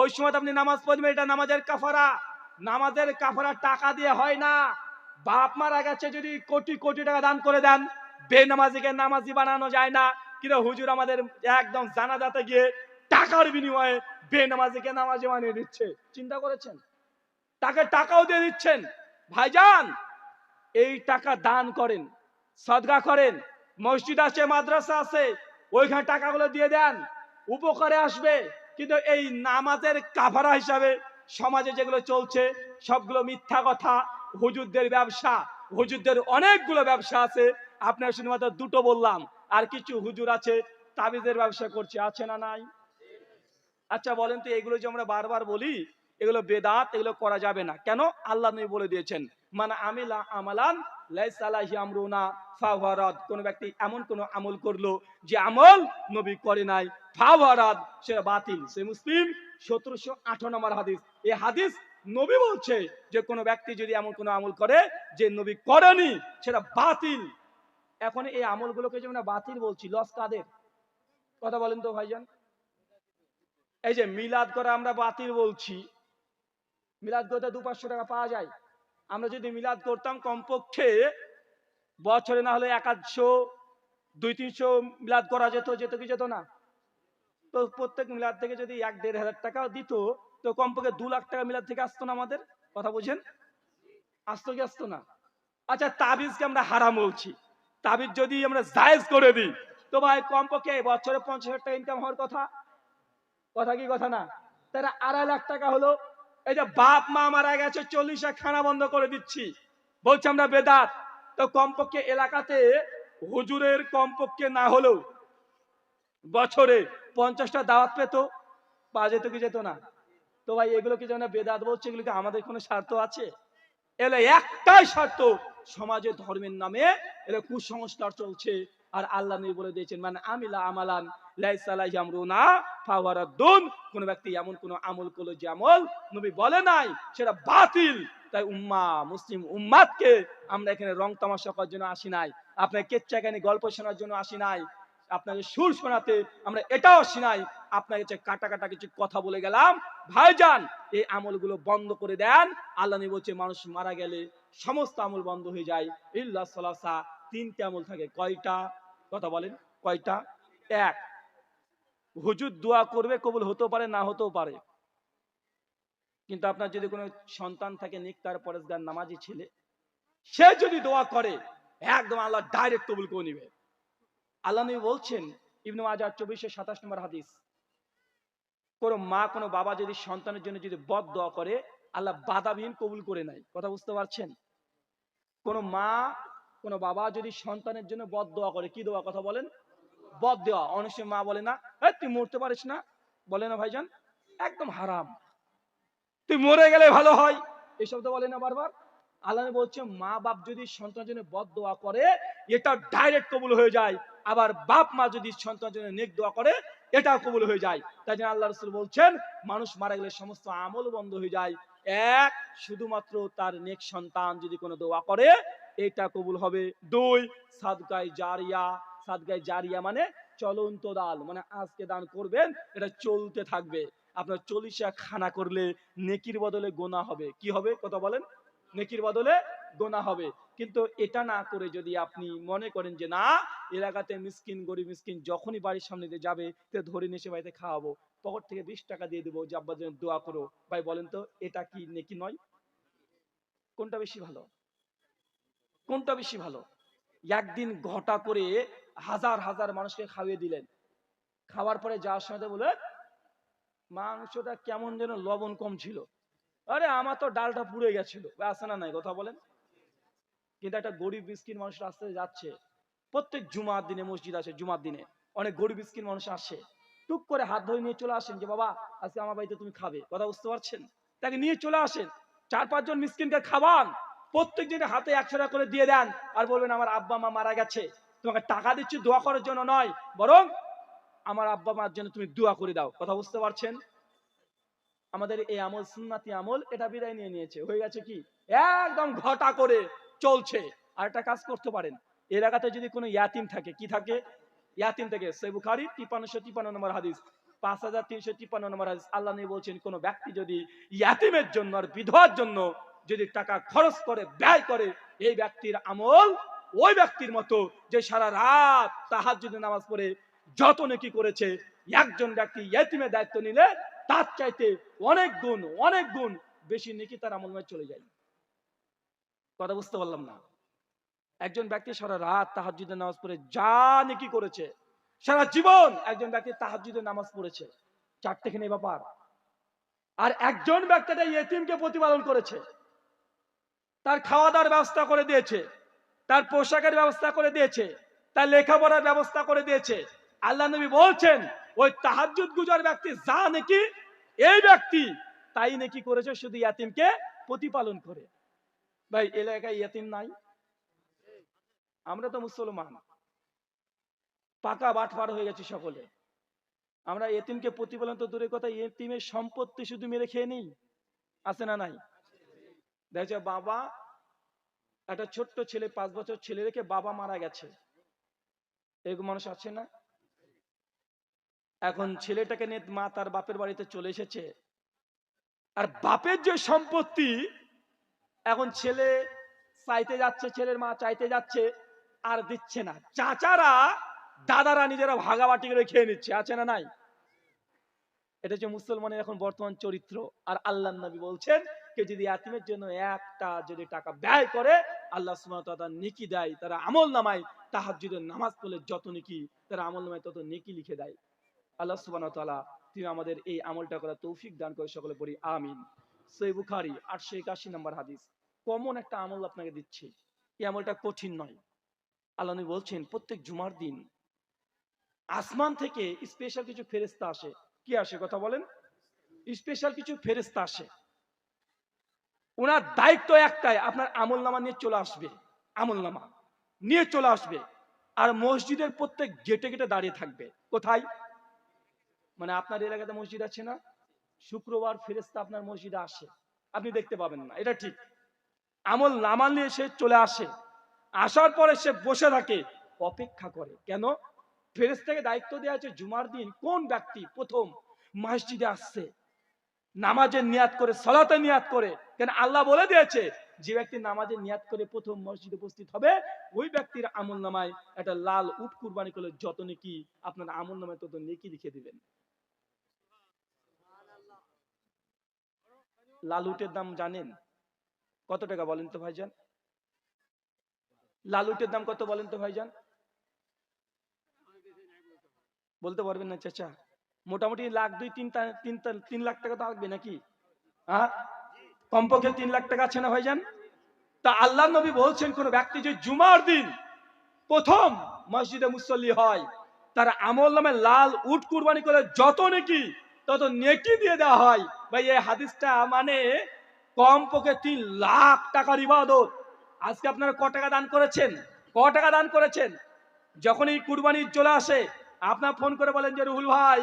ওই সময় আপনি নামাজ পড়বেন, এটা নামাজের কাফারা। নামাজের কাফারা টাকা দিয়ে হয় না। বাপ মারা গেছে যদি কোটি কোটি টাকা দান করে দেন, বেনামাজিকে নামাজি বানানো যায় না। কিন্তু হুজুর আমাদের একদম জানাজাতে গিয়ে টাকার বিনিময়ে বেনামাজিকে নামাজি বানিয়ে দিচ্ছে। চিন্তা করেছেন? তাকে টাকাও দিয়ে দিচ্ছেন। ভাইজান এই টাকা দান করেন, সদকা করেন, মসজিদ আছে, মাদ্রাসা আছে, ওইখানে টাকাগুলো দিয়ে দেন, উপকারে আসবে। কিন্তু এই নামাজের কাফারা হিসাবে সমাজে যেগুলো চলছে সবগুলো মিথ্যা কথা, হুজুরদের ব্যবসা। হুজুরদের অনেকগুলো ব্যবসা আছে, আপনার শুধুমাত্র দুটো বললাম। আর কিছু হুজুর আছে তাবিজের ব্যবসা করছে, আছে না নাই? আচ্ছা বলেন তো, এগুলো যে আমরা বারবার বলি এগুলো বেদাত, এগুলো করা যাবে না কেন? আল্লাহ নবী বলে দিয়েছেন মানে আমিলা আমালান লাইসা আলাইহি আমরুনা ফাহুয়া রাদ। কোন ব্যক্তি এমন কোন আমল করলো যে আমল নবী করে নাই, ফাহুয়া রাদ, সেটা বাতিল। সে মুসলিম 1708 নম্বর হাদিস। এই হাদিস নবী বলছে যে কোন ব্যক্তি যদি এমন কোন আমল করে যে নবী করেনি, সেটা বাতিল। এখন এই আমলগুলোকে যে আমরা বাতিল বলছি, লস কাদের? কথা বলেন তো ভাইজান। এই যে মিলাদ করা আমরা বাতিল বলছি, মিলাদ করতে 200-500 টাকা পাওয়া যায়। আমরা যদি মিলাদ করতাম কমপক্ষে বছরে না হলে 100, 200-300 মিলাদ করা যেত, যেত কি যেত না? তো প্রত্যেক মিলাদ থেকে যদি 1-1.5 হাজার টাকা দিত, তো কমপক্ষে 2 লাখ টাকা মিলাদ থেকে আসতো না আমাদের। কথা বুঝেন? আসতো কি আসতো না? আচ্ছা তাবিজকে আমরা হারাম বলছি, তাবিজ যদি আমরা জায়েজ করে দিই, তো ভাই কমপক্ষে বছরে 50,000 টাকা ইনকাম হওয়ার কথা। কথা কি কথা না? তারা 2.5 লাখ টাকা হলো। এই যে বাপ মা মারা গেছে 40 খানা বন্ধ করে দিচ্ছি, বলছি আমরা বেদাত। তো কমপক্ষে এলাকাতে হুজুরের কমপক্ষে না হলেও বছরে 50টা দাওয়াত পেত, পাওয়া যেত কি যেত না? তো ভাই এগুলো কি যেন বেদাত বলছে, এগুলো কি আমাদের কোনো স্বার্থ আছে? এলে একটাই স্বার্থ, সমাজে ধর্মের নামে এলে কুসংস্কার চলছে। আর আল্লাহ নবী বলে দিয়েছেন, মানে আমিলা আমালান লাইসা আলাইহি আমরুনা ফাহুয়া রাদ্দুন, কোন ব্যক্তি এমন কোন আমল করলো যে আমল নবী বলে নাই, সেটা বাতিল। তাই মুসলিম উম্মাদকে আমরা এখানে রং তামাশা করার জন্য আসি নাই, আপনাকে কেচ্চা কাহিনী গল্প শোনার জন্য আসি নাই, আপনাকে সুর শোনাতে আমরা এটাও আসি নাই। আপনাকে কাটা কাটা কিছু কথা বলে গেলাম, ভাইজান এই আমলগুলো বন্ধ করে দেন। আল্লাহ নবী বলছে মানুষ মারা গেলে সমস্ত আমল বন্ধ হয়ে যায়, ইল্লা সালাসা, তিনটে আমল থাকে। কয়টা? কথা বলেন কয়টা? এক, হুজুর দোয়া করবে, কবুল হতেও পারে না হতেও পারে, কিন্তু আপনার যদি কোনো সন্তান থাকে নেককার পরেজগার নামাজি ছেলে, সে যদি দোয়া করে একদম আল্লাহ ডাইরেক্ট কবুল করে নিবে। আল্লাহ নবী বলছেন, ইবনে মাজাহ 2427 নম্বর হাদিস, কোন মা কোন বাবা যদি সন্তানের জন্য যদি বদ দোয়া করে, আল্লাহ বাধাবিহীন কবুল করে নেয়। কথা বুঝতে পারছেন? কোন মা কোন বাবা যদি সন্তানের জন্য বদ দোয়া করে, কি দোয়া? কথা বলেন, বদ দেওয়া। অনেক সময় মা বলে না, তুই মরতে পারিস না, বলে না ভাইজান, একদম হারাম, তুই মরে গেলে ভালো হয়, এসব তো বলে না বারবার। আল্লাহ বলছে মা বাপ যদি সন্তানের জন্য বদ দোয়া করে, এটা ডাইরেক্ট কবুল হয়ে যায়। আবার বাপ মা যদি সন্তানের জন্য নেক দোয়া করে, এটাও কবুল হয়ে যায়। তাই জন্য আল্লাহ রাসূল বলছেন মানুষ মারা গেলে সমস্ত আমল বন্ধ হয়ে যায়, এক, শুধুমাত্র তার নেক সন্তান যদি কোনো দোয়া করে এটা কবুল হবে। দুই, সাদকায়ে জারিয়া। সাদকায়ে জারিয়া মানে চলন্ত দাল, মানে আজকে দান করবেন, এটা চলতে থাকবে। আপনার 40 খানা করলে নেকির বদলে গোনা হবে। কি হবে? কথা বলেন, নেকির বদলে গোনা হবে। কিন্তু এটা না করে যদি আপনি মনে করেন যে না, এলাকাতে মিসকিন গরিব মিসকিন যখনই বাড়ির সামনে দিয়ে যাবে ধরে নিয়ে এসে বাড়িতে খাওয়াবো, পকেট থেকে 20 টাকা দিয়ে দেবো যে আব্বার জন্য দোয়া করো, ভাই বলেন তো এটা কি নেকি নয়? কোনটা বেশি ভালো? কোনটা বেশি ভালো? একদিন ঘটা করে হাজার হাজার মানুষকে খাইয়ে দিলেন, খাওয়ার পরে যাওয়ার সময় বলে মাংসটা কেমন যেন লবণ কম ছিল, আরে আমার তো ডালটা পুড়ে গেছিল, আছে না নাই? কথা বলেন। কিন্তু একটা গরিব মিসকিন মানুষ রাস্তায় যাচ্ছে, প্রত্যেক জুমার দিনে মসজিদ আসে, জুমার দিনে অনেক গরিব মিসকিন মানুষ আসে, টুক করে হাত ধরে নিয়ে চলে আসেন যে বাবা আজকে আমার বাড়িতে তুমি খাবে। কথা বুঝতে পারছেন? তাকে নিয়ে চলে আসেন, 4-5 জন মিসকিনকে খাওয়ান, প্রত্যেক দিনের হাতে 100 টাকা করে দিয়ে দেন, আর বলবেন আমার আব্বা মা মারা গেছে, তোমাকে টাকা দিচ্ছি দোয়া করার জন্য নয়, বরং আমার আব্বা মার জন্য তুমি দোয়া করে দাও। কথা বুঝতে পারছেন? আমাদের এই আমল সুন্নাতি আমল এটা বিদায় নিয়ে নিয়েছে, হয়ে গেছে কি একদম ঘটা করে চলছে। আর একটা কাজ করতে পারেন, এলাকাতে যদি কোনো ইয়াতিম থাকে, কি থাকে? ইয়াতিম থেকে সহিহ বুখারী 5353 নম্বর হাদিস, 5353 নম্বর হাদিস, আল্লাহ নবী বলছেন কোন ব্যক্তি যদি ইয়াতিমের জন্য আর বিধবার জন্য যদি টাকা খরচ করে ব্যয় করে, এই ব্যক্তির আমল ওই ব্যক্তির মতো যে সারা রাত তাহাজ্জুদের নামাজ পড়ে যত নেকি করেছে। একজন ব্যক্তি ইয়াতিমের দায়িত্ব নিলে তার চাইতে অনেক গুণ বেশি নেকি তার আমলনামায় চলে যায়। কথা বুঝতে পারলাম না? একজন ব্যক্তি সারা রাত তাহাজ্জুদের নামাজ পড়ে যা নেকি করেছে, সারা জীবন একজন ব্যক্তি তাহাজ্জুদের নামাজ পড়েছে, চারটেখানি ব্যাপার। আর একজন ব্যক্তি ইয়েতিমকে প্রতিপালন করেছে, তার খাওয়া দাওয়ার ব্যবস্থা করে দিয়েছে, তার পোশাকের ব্যবস্থা করে দিয়েছে, তার লেখাপড়ার ব্যবস্থা করে দিয়েছে। আল্লাহ নবী বলছেন ওই তাহাজ্জুদ গুজার ব্যক্তি যা নাকি এই ব্যক্তি তাই নাকি করেছে শুধু ইয়াতিমকে প্রতিপালন করে। ভাই এলাকায় ইয়াতিম নাই? আমরা তো মুসলমান, পাকা বাটপার হয়ে গেছি সকলে, আমরা এতিমকে প্রতিপালন তো দূরের কথা, এতিমের সম্পত্তি শুধু মেরে খেয়ে নেই, আছে না নাই? দেখছে বাবা, একটা ছোট্ট ছেলে 5 বছর ছেলে রেখে বাবা মারা গেছে, এরকম মানুষ আছে না? এখন ছেলেটাকে নিয়ে মা তার বাপের বাড়িতে চলে এসেছে, আর বাপের যে সম্পত্তি এখন ছেলে চাইতে যাচ্ছে, ছেলের মা চাইতে যাচ্ছে আর দিচ্ছে না, চাচারা দাদারা নিজেরা ভাগাবাটি করে খেয়ে নিচ্ছে, আছে না নাই? এটা হচ্ছে মুসলমানের এখন বর্তমান চরিত্র। আর আল্লাহ নবী বলছেন কে যদি ইয়াতিমের জন্য একটা যদি টাকা ব্যয় করে, আল্লাহ সুবহানাহু ওয়া তাআলা নেকি দেয়, তারা আমল নামায় তাহাজ্জুদের নামাজ পড়লে যত নেকি তারা আমল নামায় তত নেকি লিখে দেয়। আল্লাহ সুবহানাহু ওয়া তাআলা তিনি আমাদের এই আমলটা করার তৌফিক দান করে, সকলে পড়ি আমিন। সহিহ বুখারী 881 নম্বর হাদিস, কমন একটা আমল আপনাকে দিচ্ছি, এই আমলটা কঠিন নয়। আল্লাহ নবী বলছেন প্রত্যেক জুমার দিন আসমান থেকে স্পেশাল কিছু ফেরেশতা আসে। কি আসে? কথা বলেন। স্পেশাল কিছু ফেরেশতা আসে, ওনার দায়িত্ব একটাই, আপনার আমল নামা নিয়ে চলে আসবে, আমল নামা নিয়ে চলে আসবে। আর মসজিদের প্রত্যেক গেটে গেটে দাঁড়িয়ে থাকবে। কোথায়? মানে আপনার এলাকাতে মসজিদ আছে না, শুক্রবার ফেরেশতা আপনার মসজিদে আসে, আপনি দেখতে পাবেন না, এটা ঠিক। আমল নামা নিয়ে সে চলে আসে, আসার পরে সে বসে থাকে, অপেক্ষা করে। কেন? ফেরেশতাকে দায়িত্ব দেওয়া আছে জুমার দিন কোন ব্যক্তি প্রথম মসজিদে আসছে, নামাজের নিয়াত করে, সালাতের নিয়াত করে। কেন আল্লাহ বলে দিয়েছে যে ব্যক্তি নামাজের নিয়াত করে প্রথম মসজিদে উপস্থিত হবে, ওই ব্যক্তির আমল নামায় একটা লাল উট কুরবানি করলে যত নেকি, আপনার আমল নামায় তত নেকি লিখে দিবেন। লাল উটের দাম জানেন কত টাকা? বলেন তো ভাইজান, লাল উটের দাম কত বলেন তো ভাইজান? বলতে পারবেন না চাচা? মোটামুটি লাখ দুই তিন লাখ টাকা তো লাগবে নাকি? হ্যাঁ, কমপক্ষে 3 লাখ টাকা আছে না ভাইজান? তা আল্লাহ নবী বলছেন কোন ব্যক্তি যে জুমার দিন প্রথম মসজিদে মুসল্লি হয়, তার আমল নামে লাল উট কুরবানি করে যত নেকি তত নেকি দিয়ে দেওয়া হয়। ভাই এই হাদিসটা মানে কমপক্ষে 3 লাখ টাকার ইবাদত। আজকে আপনারা ক টাকা দান করেছেন? ক টাকা দান করেছেন? যখন এই কুরবানি চলে আসে, আপনার ফোন করে বলেন যে রুহুল ভাই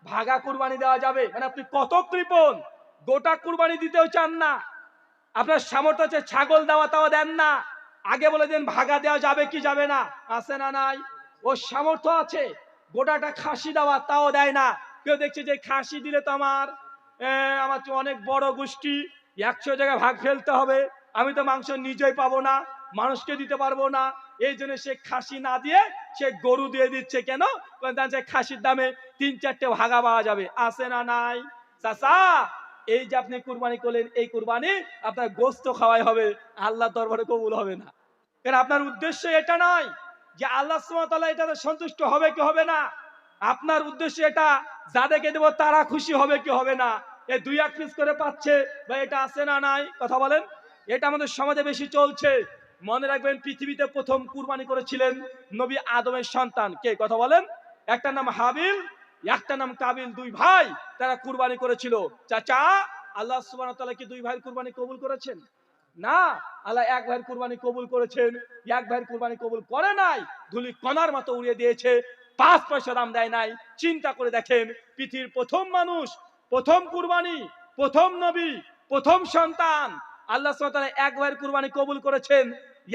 ভাগা কুরবানি দেওয়া যাবে? মানে আপনি কত কৃপণ, গোটা কুরবানি দিতেও চান না, আপনার সামর্থ্য আছে ছাগল দেওয়া, তাও দেন না। আগে বলে দেন ভাগা দেওয়া যাবে কি যাবে না, আছে না নাই? ও সামর্থ্য আছে গোটাটা খাসি দেওয়া, তাও দেয় না। কেউ দেখছে যে খাসি দিলে তো আমার তো অনেক বড় গোষ্ঠী, 100 জায়গায় ভাগ ফেলতে হবে, আমি তো মাংস নিজেই পাবো না, মানুষকে দিতে পারবো না, এই জন্য সে খাসি না দিয়ে সে গরু দিয়ে দিচ্ছে। কেন? সে খাসির দামে 3-4টে ভাগা পাওয়া যাবে, আছে না নাই? চাচা, এই যে আপনি কুরবানি করলেন, এই কুরবানি আপনার গোস্ত খাওয়াই হবে, আল্লাহ দরবারে কবুল হবে না। কারণ আপনার উদ্দেশ্য এটা নয় যে আল্লাহ সুবহানাহু ওয়া তাআলা এটাতে সন্তুষ্ট হবে কি হবে না। আপনার উদ্দেশ্য এটা যাদেরকে দেব তারা খুশি হবে কি হবে না। এই 2-1 পিস করে পাচ্ছে বা এটা আছে না নাই? কথা বলেন। এটা আমাদের সমাজে বেশি চলছে। মনে রাখবেন পৃথিবীতে প্রথম কুরবানি করেছিলেন নবী আদমের সন্তান কে? কথা বলেন। একটা নাম হাবিল, একটা নাম কাবিল, 2 ভাই তারা কুরবানি করেছিল। চাচা, আল্লাহ সুবহানাহু ওয়া তাআলা কি 2 ভাইয়ের কুরবানি কবুল করেছেন? না, আল্লাহ এক ভাইয়ের কুরবানি কবুল করেছেন। এক ভাইয়ের কুরবানি কবুল করে নাই, ধুলি কণার মতো উড়িয়ে দিয়েছে, 5 পয়সা দাম দেয় নাই। চিন্তা করে দেখেন, পৃথিবীর প্রথম মানুষ, প্রথম কুরবানি, প্রথম নবী, প্রথম সন্তান, আল্লাহ সুবহানাহু ওয়া তাআলা এক ভাইয়ের কুরবানি কবুল করেছেন,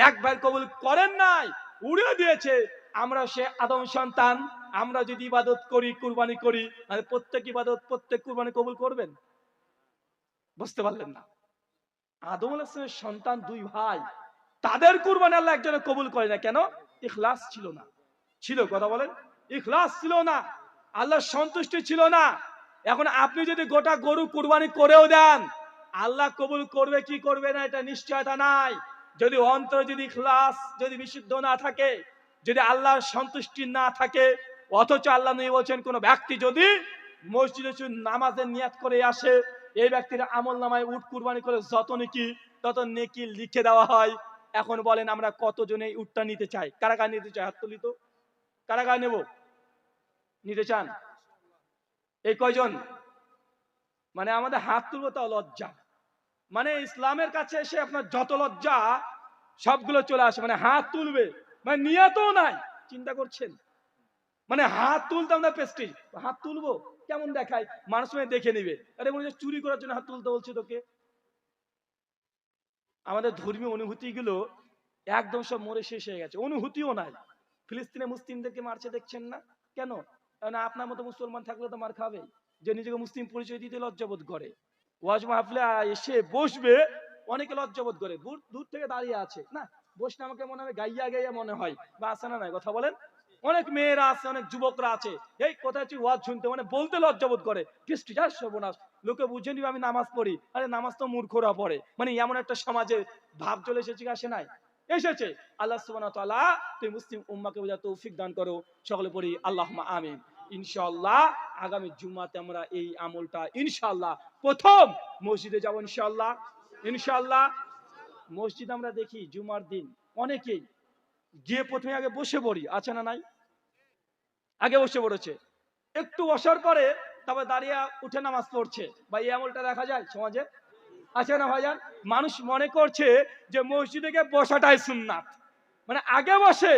এক ভাইয়ের কবুল করেন নাই, উড়িয়ে দিয়েছে। আমরা সে আদম সন্তান, আমরা যদি ইবাদত করি, কুরবানি করি, তাহলে প্রত্যেক ইবাদত, প্রত্যেক কুরবানি কবুল করবেন? বুঝতে পারলেন না? আদম আলাইহিস সালামের সন্তান 2 ভাই, তাদের কুরবানি আল্লাহ একজনের কবুল করে না। কেন? ইখলাস ছিল না। ছিল? কথা বলেন। ইখলাস ছিল না, আল্লাহর সন্তুষ্টি ছিল না। এখন আপনি যদি গোটা গরু কুরবানি করেও দেন, আল্লাহ কবুল করবে কি করবে না এটা নিশ্চয়তা নাই। যদি অন্তর, যদি ইখলাস যদি বিশুদ্ধ না থাকে, যদি আল্লাহর সন্তুষ্টি না থাকে, অথচ আল্লাহ নবী বলেন কোন ব্যক্তি যদি মসজিদে নামাজের নিয়াত করে আসে, এই ব্যক্তির আমল নামায় উট কুরবানি করে যত নেকি তত নেকি লিখে দেওয়া হয়। এখন বলেন আমরা কতজন এই উটটা নিতে চাই? কারা কারা নিতে চাই? হাত তুলি তো। কারা কারা নেব? নিতে চান? এই কয়জন? মানে আমাদের হাত তুলবো তাও লজ্জা। মানে ইসলামের কাছে এসে আপনার যত লজ্জা সবগুলো চলে আসে। মানে হাত তুলবে, মানে নিয়তও নাই। চিন্তা করছেন? মানে হাত তুলতাম না পেস্টিজ, হাত তুলবো কেমন দেখায়, মানুষ দেখে নিবে, আরে মনে হচ্ছে চুরি করার জন্য হাত তুলতে বলছে তোকে। আমাদের ধর্মীয় অনুভূতি গুলো একদম সব মরে শেষ হয়ে গেছে, অনুভূতিও নাই। ফিলিস্তিনে মুসলিমদেরকে মারছে দেখছেন না? কেন? কারণ আপনার মতো মুসলমান থাকলে তো মার খাবে, যে নিজেকে মুসলিম পরিচয় দিতে লজ্জাবোধ করে। ওয়াজ মাহফিলে এসে বসবে, অনেকে লজ্জাবোধ করে, দূর দূর থেকে দাঁড়িয়ে আছে, না বসলে আমাকে মনে হয় গাইয়া গাইয়া মনে হয়, বা আছে না নাই? কথা বলেন। অনেক মেয়েরা আছে, অনেক যুবকরা আছে, এই কোথায় তুই ওয়াজ শুনতে, মানে বলতে লজ্জাবোধ করে। কৃষ্টি যার সর্বনাশ, লোকে বুঝে নিবে আমি নামাজ পড়ি, আরে নামাজ তো মূর্খরা পড়ে। মানে এমন একটা সমাজে ভাব চলে এসেছে, আসে নাই? এসেছে। আল্লাহ সুবহানাহু ওয়া তাআলা তুমি মুসলিম উম্মাহকে বোঝার তৌফিক দান করো, সকলে পড়ি আল্লাহুম্মা আমিন। ইনশাআল্লাহ আগামী জুম্মাতে আমরা এই আমলটা ইনশাআল্লাহ প্রথম মসজিদে যাব ইনশাআল্লাহ। ইনশাআল্লাহ মসজিদ আমরা দেখি জুমার দিন অনেকেই গিয়ে প্রথমে আগে বসে পড়ি, আছে না নাই? আগে বসে পড়েছে, একটু বসার পরে তারপর দাঁড়িয়ে উঠে নামাজ পড়ছে। বা এই আমলটা দেখা যায় সমাজে? আছে না ভাইজান? মানুষ মনে করছে যে মসজিদে গিয়ে বসাটাই সুন্নাত, মানে আগে বসে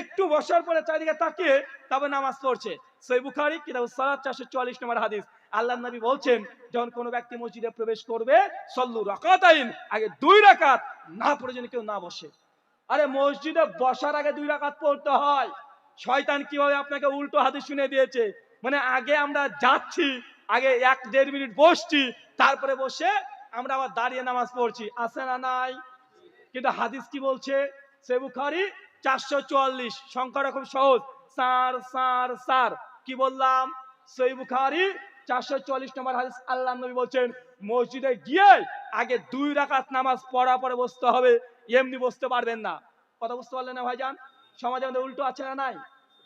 একটু বসার পরে চারিদিকে তাকিয়ে তবে নামাজ পড়ছে। সহিহ বুখারী কিতাবুস সালাত 444 নম্বর হাদিস। আল্লাহর নবী বলছেন, যখন কোনো ব্যক্তি মসজিদে প্রবেশ করবে, সল্লু রাকাতাইন, আগে 2 রাকাত না পড়ে যেন কেউ না বসে। আরে মসজিদে বসার আগে 2 রাকাত পড়তে হয়। শয়তান কিভাবে আপনাকে উল্টো হাদিস শুনিয়ে দিয়েছে, মানে আগে আমরা যাচ্ছি, আগে 1-1.5 মিনিট বসছি, তারপরে বসে আমরা আবার দাঁড়িয়ে নামাজ পড়ছি, আছে না নাই? কিন্তু হাদিস কি বলছে? সহিহ বুখারী 444, সংখ্যাটা খুব সহজ, সার সার সার। কি বললাম? সহিহ বুখারী 444 নম্বর হাদিস। আল্লাহর নবী বলছেন, মসজিদে গিয়ে আগে 2 রাকাত নামাজ পড়া পরে বসতে হবে, এমনি বসতে পারবেন না। কথা বুঝতে পারলেন না ভাইজান? সমাজে আমাদের উল্টো আছে না নাই?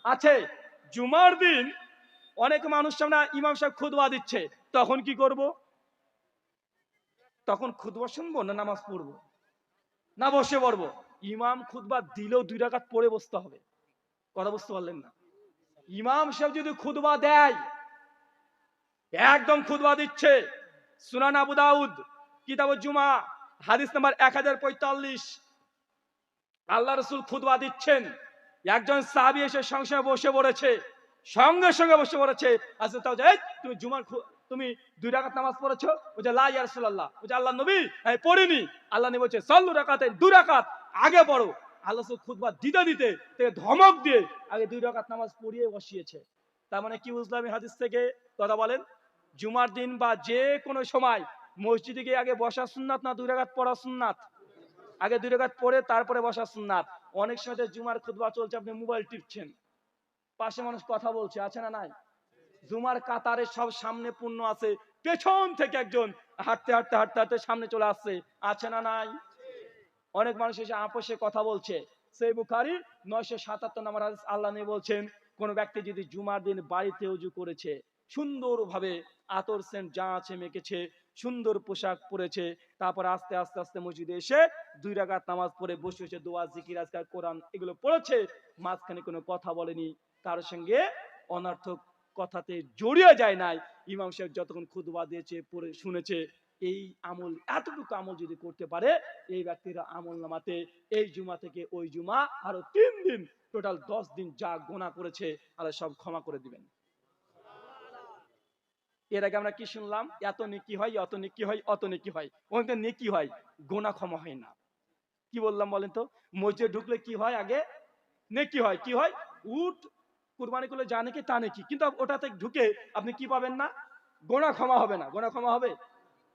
আছে। জুমার দিন অনেক মানুষ সামনে ইমাম সাহেব খুতবা দিচ্ছে, তখন কি করব? তখন খুতবা শুনবো না নামাজ পড়বো? না বসে পড়বো? ইমাম খুতবা দিলেও 2 রাকাত পড়ে বসতে হবে। কথা বুঝতে পারলেন না? ইমাম সাহেব যদি খুতবা দেয়, একদম খুতবা দিচ্ছে, সুনান আবু দাউদ কিতাবুল জুমা হাদিস নাম্বার 1045, আল্লাহ রাসূল খুতবা দিচ্ছেন, একজন সাহাবী এসে সঙ্গে সঙ্গে বসে পড়েছে, সঙ্গে সঙ্গে বসে পড়েছে। আচ্ছা তাও এই তুমি তুমি 2 রাকাত নামাজ পড়েছো? বলে লা ইয়া রাসূলুল্লাহ। বলে আল্লাহর নবী আমি পড়িনি। আল্লাহ নবী বলছে সল্লু রাকাতাইন, 2 রাকাত আগে পড়ো। আল্লাহ রাসূল খুতবা দিতে দিতে তাকে ধমক দিয়ে আগে 2 রাকাত নামাজ পড়িয়ে বসিয়েছে। তার মানে কি বুঝলাম এই হাদিস থেকে? কথা বলেন। জুমার দিন বা যে কোনো সময় মসজিদে গিয়ে আগে বসা সুন্নাত না 2 রাকাত পড়া সুন্নাত? আগে 2 রাকাত পড়ে তারপরে বসা সুন্নাত। অনেক সময় জুমার খুতবা চলছে, আপনি মোবাইল টিপছেন, পাশে মানুষ কথা বলছে, আছে না নাই? জুমার কাতারে সব সামনে পূর্ণ আছে, পেছন থেকে একজন হাঁটতে হাঁটতে হাঁটতে হাঁটতে সামনে চলে আসছে, আছে না নাই? অনেক মানুষ এসে আপোষে কথা বলছে। সহিহ বুখারী 977 নম্বর হাদিস। আল্লাহ নবী বলছেন, কোন ব্যক্তি যদি জুমার দিন বাড়িতে ওযু করেছে, সুন্দরভাবে আতর সেন্ট যা আছে মেখেছে, সুন্দর পোশাক পরেছে, তারপর আস্তে আস্তে আস্তে মসজিদে এসে 2 রাকাত নামাজ পড়ে বসে বসে দোয়া জিকির আজকার কোরআন এগুলো পড়েছে, মাঝখানে কোনো কথা বলেনি, কার সঙ্গে অনর্থক কথাতে জড়িয়ে যায় নাই, ইমাম সাহেব যতক্ষণ খুতবা দিয়েছে পড়ে শুনেছে, এই আমল, এতটুকু আমল যদি করতে পারে, এই ব্যক্তিরা আমল নামাতে এই জুমা থেকে ওই জুমা আরো 3 দিন, টোটাল 10 দিন যা গুনাহ করেছে আল্লাহ সব ক্ষমা করে দিবেন। এর আগে আমরা কি শুনলাম? এত নেকি হয়, অত নেকি হয়, অত নেকি হয়। ওখানে নেকি হয়, গুনাহ ক্ষমা হয় না। কি বললাম বলেন তো? মসজিদে ঢুকলে কি হয়? আগে নেকি হয়। কি হয়? উট কুরবানি করলে যা নেকি তা নেকি, কিন্তু ওটাতে ঢুকে আপনি কি পাবেন না? গুনাহ ক্ষমা হবে না। গুনাহ ক্ষমা হবে?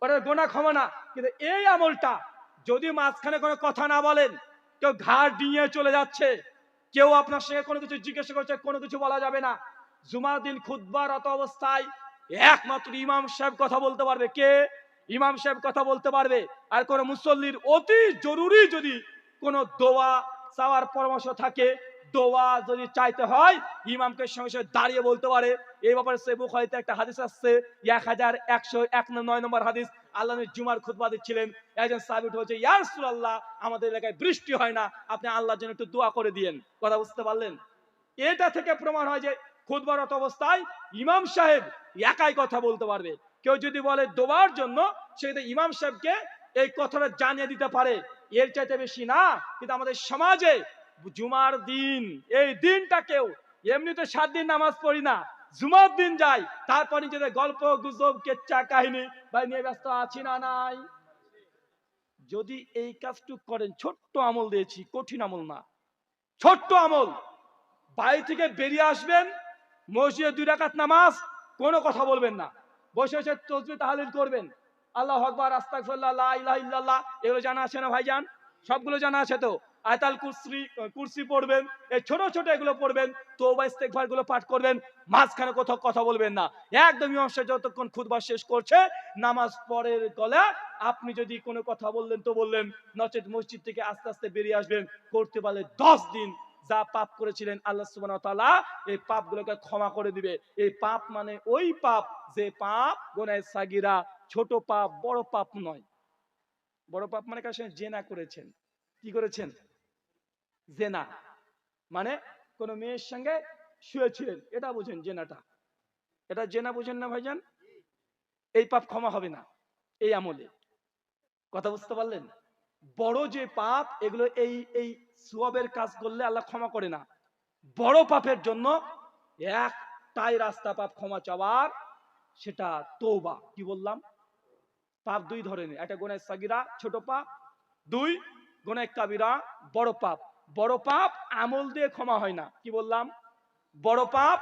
ওটা গুনাহ ক্ষমা না। কিন্তু এই আমলটা যদি মাঝখানে কোনো কথা না বলেন, কেউ ঘাড় ডিঙিয়ে চলে যাচ্ছে, কেউ আপনার সঙ্গে কোনো কিছু জিজ্ঞাসা করছে, কোনো কিছু বলা যাবে না। জুমার দিন খুতবারত অবস্থায় একমাত্র ইমাম সাহেব কথা বলতে পারবে। কে? ইমাম সাহেব কথা বলতে পারবে। আর কোন মুসল্লির অতি জরুরি যদি কোনো দোয়া চাওয়ার পরামর্শ থাকে, দোয়া যদি চাইতে হয়, ইমামকে সঙ্গে সঙ্গে দাঁড়িয়ে বলতে পারে। এই ব্যাপারে সহিহ বুখারীতে একটা হাদিস আসছে, 1109 নম্বর হাদিস। আল্লাহ নবী জুমার খুতবা দিচ্ছিলেন, একজন সাহাবী উঠে বলছে, ইয়া রাসূলুল্লাহ, আমাদের এলাকায় বৃষ্টি হয় না, আপনি আল্লাহর জন্য একটু দোয়া করে দিয়েন। কথা বুঝতে পারলেন? এটা থেকে প্রমাণ হয় যে খুতবারত অবস্থায় ইমাম সাহেব একাই কথা বলতে পারবে। কেউ যদি বলে দোয়ার জন্য, সেটা ইমাম সাহেবকে এই কথাটা জানিয়ে দিতে পারে, এর চাইতে বেশি না। কিন্তু আমাদের সমাজে জুমার দিন, এই দিনটাকেও, এমনিতে 7 দিন নামাজ পড়ি না, জুমার দিন যাই, তারপর নিজেদের গল্প গুজব কেচ্চা কাহিনী ভাই নিয়ে ব্যস্ত আছি না নাই? যদি এই কাজটুক করেন, ছোট্ট আমল দিয়েছি, কঠিন আমল না, ছোট্ট আমল, বাড়ি থেকে বেরিয়ে আসবেন, মসজিদে 2 রাকাত নামাজ, কোনো কথা বলবেন না, বসে বসে তাসবিহ তাহলিল করবেন, আল্লাহু আকবার, আস্তাগফিরুল্লাহ, লা ইলাহা ইল্লাল্লাহ, এগুলো জানা আছে না ভাইজান? সবগুলো জানা আছে তো? আয়াতুল কুরসি পড়বেন, এই ছোট ছোট এগুলো পড়বেন, তওবা ইস্তেগফার গুলো পাঠ করবেন, মাঝখানে কোথাও কথা বলবেন না। একদম ইমাম সাহেব যতক্ষণ খুতবা শেষ করছে, নামাজ পড়ের গলা আপনি যদি কোনো কথা বললেন তো বললেন, নচেত মসজিদ থেকে আস্তে আস্তে বেরিয়ে আসবেন। করতে পারলে 10 দিন যা পাপ করেছিলেন আল্লাহ সুবহানাহু ওয়া তাআলা এই পাপগুলোকে ক্ষমা করে দিবে। এই পাপ মানে ওই পাপ যে পাপ গুনাহে সাগীরা, ছোট পাপ, বড় পাপ নয়। বড় পাপ মানে কার সঙ্গে জেনা করেছেন। কি করেছেন? জেনা মানে কোন মেয়ের সঙ্গে শুয়েছিলেন, এটা বুঝেন জেনাটা। এটা জেনা বুঝেন না ভাইজান? এই পাপ ক্ষমা হবে না এই আমলে। কথা বুঝতে পারলেন? বড় যে পাপ এগুলো এই এই সওয়াবের কাজ করলে আল্লাহ ক্ষমা করে না। বড় পাপের জন্য একটাই রাস্তা পাপ ক্ষমা চাওয়ার, সেটা তওবা। কি বললাম? পাপ দুই ধরনের, একটা গুনাহ সাগীরা ছোট পাপ, দুই গুনাহ কাবীরা বড় পাপ। বড় পাপ আমল দিয়ে ক্ষমা হয় না। কি বললাম? বড় পাপ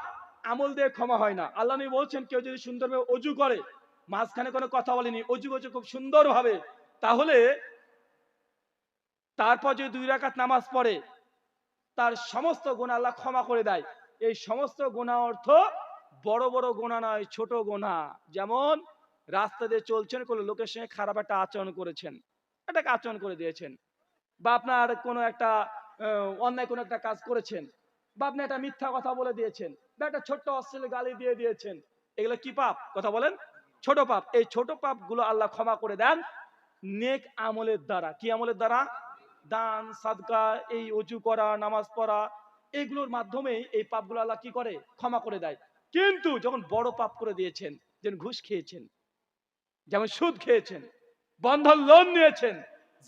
আমল দিয়ে ক্ষমা হয় না। আল্লাহ নবী বলছেন কেউ যদি সুন্দরভাবে অজু করে, মাঝখানে কোনো কথা বলেনি, অজু খুব সুন্দর হবে, তাহলে তারপর যদি 2 রাকাত নামাজ পড়ে তার সমস্ত গুনাহ আল্লাহ ক্ষমা করে দেয়। এই সমস্ত গুনাহ অর্থ বড় বড় গুনাহ নয়, ছোট গুনাহ। যেমন রাস্তা দিয়ে চলছেন, কোনো লোকের সঙ্গে খারাপ একটা আচরণ করেছেন, এটাকে আচরণ করে দিয়েছেন, বা আপনার কোনো একটা অন্যায় কোনো একটা কাজ করেছেন, বা আপনি একটা মিথ্যা কথা বলে দিয়েছেন, বা একটা ছোট্ট অশ্লীল গালি দিয়ে দিয়েছেন, এগুলো কি পাপ? কথা বলেন। ছোট পাপ। এই ছোট পাপগুলো আল্লাহ ক্ষমা করে দেন নেক আমলের দ্বারা। কি আমলের দ্বারা? দান, সাদকা, এই অজু করা, নামাজ পড়া, এগুলোর মাধ্যমে এই পাপগুলো আল্লাহ কি করে? ক্ষমা করে দেয়। কিন্তু যখন বড় পাপ করে দিয়েছেন, যেন ঘুষ খেয়েছেন, যেমন সুদ খেয়েছেন, বন্ধন লোন নিয়েছেন,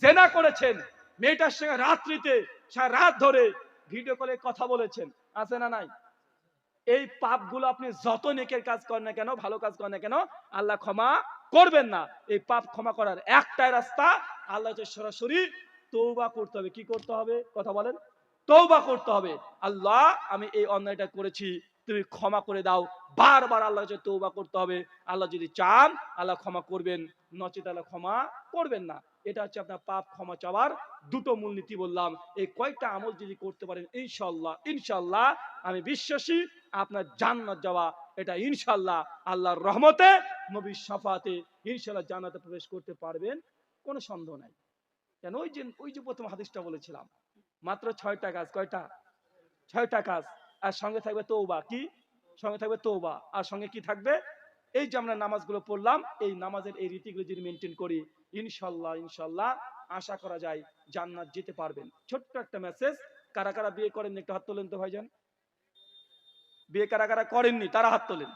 জেনা করেছেন, মেয়েটার সঙ্গে রাত্রিতে সারা রাত ধরে ভিডিও কলে কথা বলেছেন, আছে না নাই? এই পাপগুলো আপনি যত নেকের কাজ করেন না কেন, ভালো কাজ করেন না কেন, আল্লাহ ক্ষমা করবেন না। এই পাপ ক্ষমা করার একটাই রাস্তা, আল্লাহ সরাসরি তওবা করতে হবে। কি করতে হবে? কথা বলেন। তওবা করতে হবে। আল্লাহ, আমি এই অন্যায়টা করেছি, তুমি ক্ষমা করে দাও। বারবার আল্লাহ কাছে তওবা করতে হবে। আল্লাহ যদি চান আল্লাহ ক্ষমা করবেন, নচেত আল্লাহ ক্ষমা করবেন না। এটা হচ্ছে আপনার পাপ ক্ষমা চাওয়ার দুটো মূলনীতি বললাম। এই কয়েকটা আমল যদি করতে পারেন, ইনশাআল্লাহ ইনশাআল্লাহ আমি বিশ্বাসী আপনার জান্নাত যাওয়া, এটা ইনশাআল্লাহ আল্লাহর রহমতে, নবীর শাফাতে ইনশাআল্লাহ জান্নাতে প্রবেশ করতে পারবেন, কোনো সন্দেহ নাই। কেন? ওই যে প্রথম হাদিসটা বলেছিলাম, মাত্র 6টা কাজ। কয়টা? 6টা কাজ। আর সঙ্গে থাকবে তওবা। কি সঙ্গে থাকবে? তওবা। আর সঙ্গে কি থাকবে? এই যে আমরা নামাজগুলো পড়লাম, এই নামাজের এই রীতিগুলো যদি মেনটেন করি, ইনশাআল্লাহ ইনশাআল্লাহ আশা করা যায় জান্নাত যেতে পারবেন। ছোট্ট একটা মেসেজ, কারা কারা বিয়ে করেন একটু হাত তোলেন তো ভাইজান। বিয়ে কারা কারা করেননি তারা হাত তোলেন।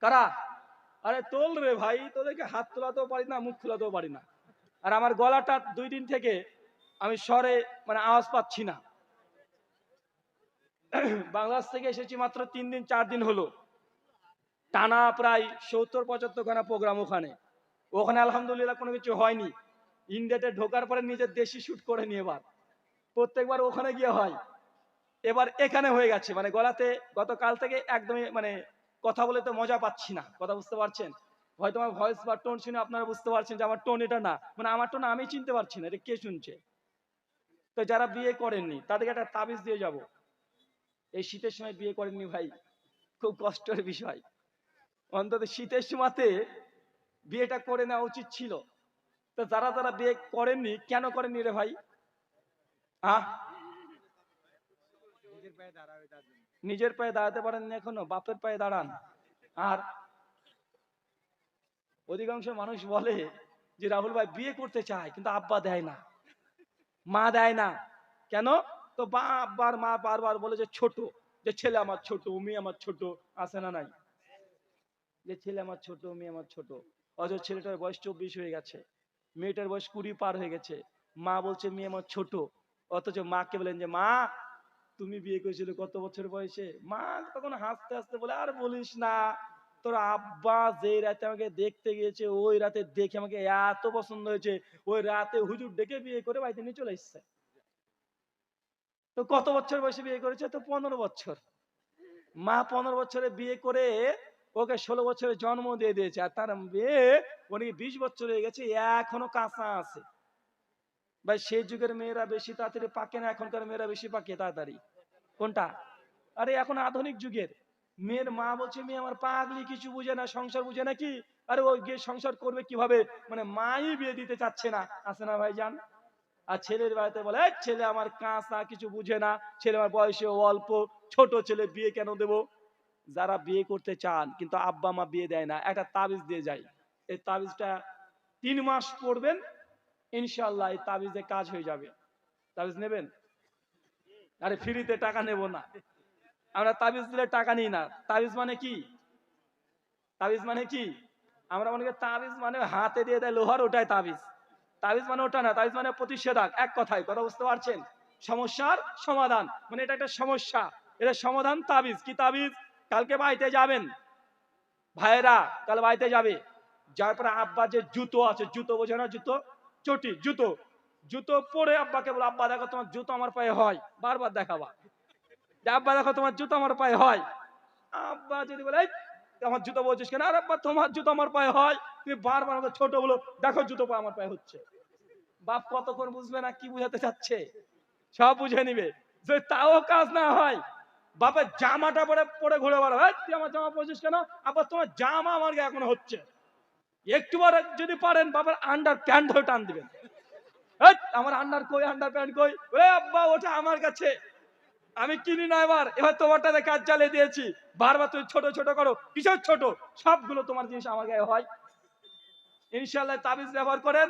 কারা? আরে তোল রে ভাই, তোদেরকে হাত তোলাতেও পারি না, মুখ খোলাতেও পারি না। আর আমার গলাটা 2 দিন থেকে আমি স্বরে মানে আওয়াজ পাচ্ছি না। বাংলাদেশ থেকে এসেছি মাত্র 3 দিন 4 দিন হলো, টানা প্রায় 70-75 খানা প্রোগ্রাম ওখানে। ওখানে আলহামদুলিল্লাহ কোনো কিছু হয়নি। ইন্ডিয়াতে ঢোকার পরে নিজের দেশি শুট করে নিয়ে এবার প্রত্যেকবার ওখানে গিয়ে হয়, এবার এখানে হয়ে গেছে। মানে গলাতে গতকাল থেকে একদমই মানে কথা বলে তো মজা পাচ্ছি না। কথা বুঝতে পারছেন? হয়তো আমার ভয়েস বা টোন শুনে আপনারা বুঝতে পারছেন যে আমার টোন এটা না, মানে আমার টোন আমি চিনতে পারছি না, এটা কে শুনছে। তো যারা বিয়ে করেননি তাদেরকে একটা তাবিজ দিয়ে যাব। এই শীতের সময় বিয়ে করেননি ভাই, খুব কষ্টের বিষয়। অন্তত শীতের সময়তে বিয়েটা করে নেওয়া উচিত ছিল। তো যারা যারা বিয়ে করেননি, কেন করেননি রে ভাই? আহ নিজের পায়ে দাঁড়াতে পারেননি এখনো, বাপের পায়ে দাঁড়ান। আর অধিকাংশ মানুষ বলে যে রাহুল ভাই বিয়ে করতে চায় কিন্তু আব্বা দেয় না, মা দেয় না। কেন? তো আব্বার মা বারবার বলে যে ছোট, যে ছেলে আমার ছোট, মেয়ে আমার ছোট, আছে না নাই? যে ছেলে আমার ছোট, মেয়ে আমার ছোট। অথচ ছেলেটার বয়স 24 হয়ে গেছে, মেয়েটার বয়স 20 পার হয়ে গেছে। মা বলছে মেয়ে আমার ছোট, অথচ মাকে বলেন যে মা তুমি বিয়ে করেছিলে কত বছর বয়সে? মা তখন হাসতে হাসতে বলে আর বলিস না, তোর আব্বা যে রাতে আমাকে দেখতে গিয়েছে ওই রাতে দেখে আমাকে এত পছন্দ হয়েছে, ওই রাতে হুজুর ডেকে বিয়ে করে বাড়িতে নিয়ে চলে এসছে। তো কত বছর বয়সে বিয়ে করেছে? তো 15 বছর। মা 15 বছরে বিয়ে করে ওকে 16 বছরে জন্ম দিয়ে দিয়েছে, আর তার মেয়ে উনি 20 বছর হয়ে গেছে, এখনো কাঁচা আছে। ভাই সেই যুগের মেয়েরা বেশি তাড়াতাড়ি পাকে না, এখনকার মেয়েরা বেশি পাকে তাড়াতাড়ি? কোনটা? আরে এখন আধুনিক যুগের মেয়ের মা বলছে মেয়ে আমার পাগলি, কিছু বুঝে না, সংসার বুঝে নাকি? আরে ওই গিয়ে সংসার করবে কিভাবে, মানে মাই বিয়ে দিতে চাচ্ছে না, আছে না ভাইজান? আর ছেলের বাড়িতে বলে এই ছেলে আমার কাঁচা, কিছু বুঝে না, ছেলে আমার বয়সে অল্প, ছোট ছেলে, বিয়ে কেন দেব? যারা বিয়ে করতে চান কিন্তু আব্বা মা বিয়ে দেয় না, একটা তাবিজ দিয়ে যায়। এই তাবিজটা 3 মাস পড়বেন, ইনশাআল্লাহ এই তাবিজে কাজ হয়ে যাবে। তাবিজ নেবেন? আরে ফ্রিতে টাকা নেব না, আমরা তাবিজ দিলে টাকা নিই না। তাবিজ মানে কি? তাবিজ মানে কি? আমরা মনে করি তাবিজ মানে হাতে দিয়ে দেয় লোহার, ওটাই তাবিজ। তাবিজ মানে ওটা না, তাবিজ মানে প্রতিষেধক। এক কথায় কথা বুঝতে পারছেন? সমস্যার সমাধান, মানে এটা একটা সমস্যা, এটা সমাধান তাবিজ। কি তাবিজ? কালকে বাড়িতে যাবেন ভাইয়েরা, কাল বাড়িতে যাবে, যার পরে আব্বা যে জুতো আছে, জুতো বোঝে না, জুতো চটি, জুতো জুতো পরে আব্বাকে বলো, আব্বা দেখো তোমার জুতো আমার পায়ে হয়, বারবার দেখাবা যে আব্বা দেখো তোমার জুতো আমার পায়ে হয়। আব্বা যদি বলে, "এই, আমার জুতো বলছিস কেন?" আর আব্বা তোমার জুতো আমার পায়ে হয়, তুমি বারবার আমাকে ছোট বলো, দেখো জুতো পা আমার পায়ে হচ্ছে। বাপ কতক্ষণ বুঝবে না কি বুঝাতে চাচ্ছে, সব বুঝে নিবে। যে তাও কাজ না হয়, বাপের জামাটা পরে পরে ঘুরে বেড়াবে, "এই, তুই আমার জামা পরছিস কেন?" আবার তোমার জামা আমার গায়ে এখনো হচ্ছে। একটু বার যদি পারেন বাবার আন্ডার প্যান্ট ধরে টান দিবেন, "এই, আমার আন্ডার কই, আন্ডার প্যান্ট কই?" ওরে আব্বা, ওটা আমার কাছে, আমি কিনি না, এবার এবার তোমারটাতে কাজ চালিয়ে দিয়েছি। বারবার তুমি ছোট ছোট করো, কিসব ছোট, সবগুলো তোমার জিনিস আমার গায়ে হয়। ইনশাআল্লাহ তাবিজ ব্যবহার করেন,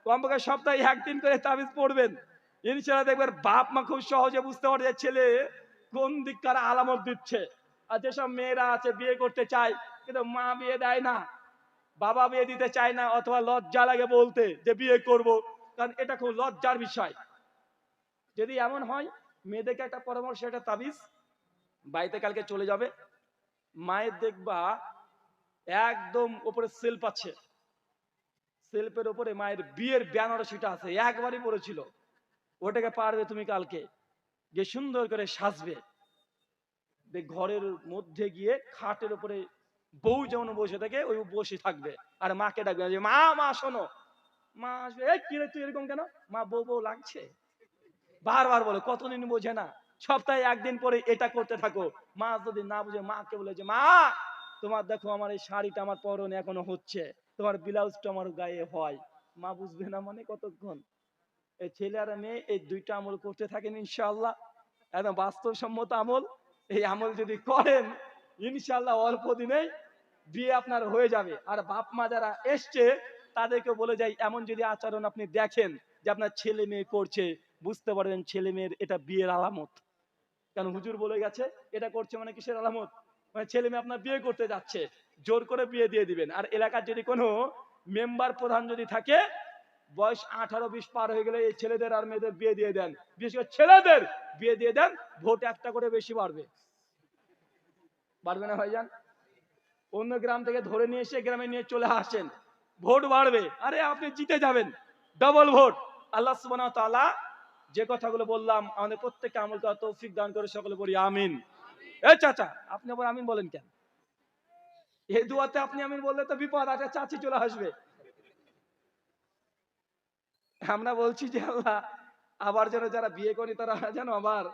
কমপক্ষে সপ্তাহে একদিন করে তাবিজ পড়বেন, ইনশাআল্লাহ দেখবেন বাপ মা খুব সহজে বুঝতে পারে যে ছেলে কোন দিককার আলামত দিচ্ছে। আর যেসব মেয়েরা আছে বিয়ে করতে চায় কিন্তু মা বিয়ে দেয় না, বাবা বিয়ে দিতে চায় না, অথবা লজ্জা লাগে বলতে যে বিয়ে করব, কারণ এটা খুব লজ্জার বিষয়। যদি এমন হয়, মেয়েদেরকে একটা পরামর্শ, একটা তাবিজ বাড়িতে কালকে চলে যাবে, মায়ের দেখবা একদম উপরে সেলফ আছে, সেলফের উপরে মায়ের বিয়ের বেনারসিটা আছে, একবারই পড়েছিল, ওটাকে পারবে তুমি কালকে গিয়ে সুন্দর করে সাজবে, ঘরের মধ্যে গিয়ে খাটের উপরে বউ যেমন বসে থাকে ওই বসে থাকবে, আর মাকে ডাকবে যে মা, মা শোনো। মা আসবে, এই কি রে তুই এরকম কেন? মা, বউ বউ লাগছে, বারবার বলে, কতদিন বোঝে না, সপ্তাহে একদিন পরে এটা করতে থাকো। মা যদি না বুঝে মাকে বলে যে মা, তোমার দেখো আমার এই শাড়িটা আমার পরনে এখনো হচ্ছে, তোমার ব্লাউজটা আমার গায়ে হয়। মা বুঝবে না মানে কতক্ষণ? এই ছেলে আর মেয়ে এই দুইটা আমল করতে থাকেন ইনশাআল্লাহ, একদম বাস্তবসম্মত আমল। এই আমল যদি করেন ইনশাআল্লাহ অল্প দিনেই বিয়ে আপনার হয়ে যাবে। আর বাপ মা যারা এসছে তাদেরকে বলে যাই, এমন যদি আচরণ আপনি দেখেন যে আপনার ছেলে মেয়ে করছে, বুঝতে পারবেন ছেলে মেয়ের এটা বিয়ের আলামত। কারণ হুজুর বলে গেছে এটা করছে মানে কিসের আলামত? মানে ছেলে মেয়ে আপনার বিয়ে করতে যাচ্ছে, জোর করে বিয়ে দিয়ে দিবেন। আর এলাকার যদি কোনো মেম্বার প্রধান যদি থাকে, বয়স 18-20 পার হয়ে গেলে এই ছেলেদের আর মেয়েদের বিয়ে দিয়ে দেন, বিশেষ করে ছেলেদের বিয়ে দিয়ে দেন, ভোট একটা করে বেশি বাড়বে। বাড়বে না ভাইজান? অন্য গ্রাম থেকে ধরে নিয়ে এসে গ্রামে নিয়ে চলে আসেন, ভোট বাড়বে, আরে আপনি জিতে যাবেন, ডবল ভোট। আল্লাহ সুবহানাহু ওয়া তাআলা যে কথাগুলো বললাম আমাদের প্রত্যেককে আমল করার তৌফিক দান করে, সকলে বলি আমিন। এই চাচা, আপনি আবার আমিন বলেন কেন? এই দুয়াতে আপনি আমিন বললে তো বিপদ আছে, চাচি চলে আসবে। আমরা বলছি যে আল্লাহ আবার যেন যারা বিয়ে করি তারা যেন আবার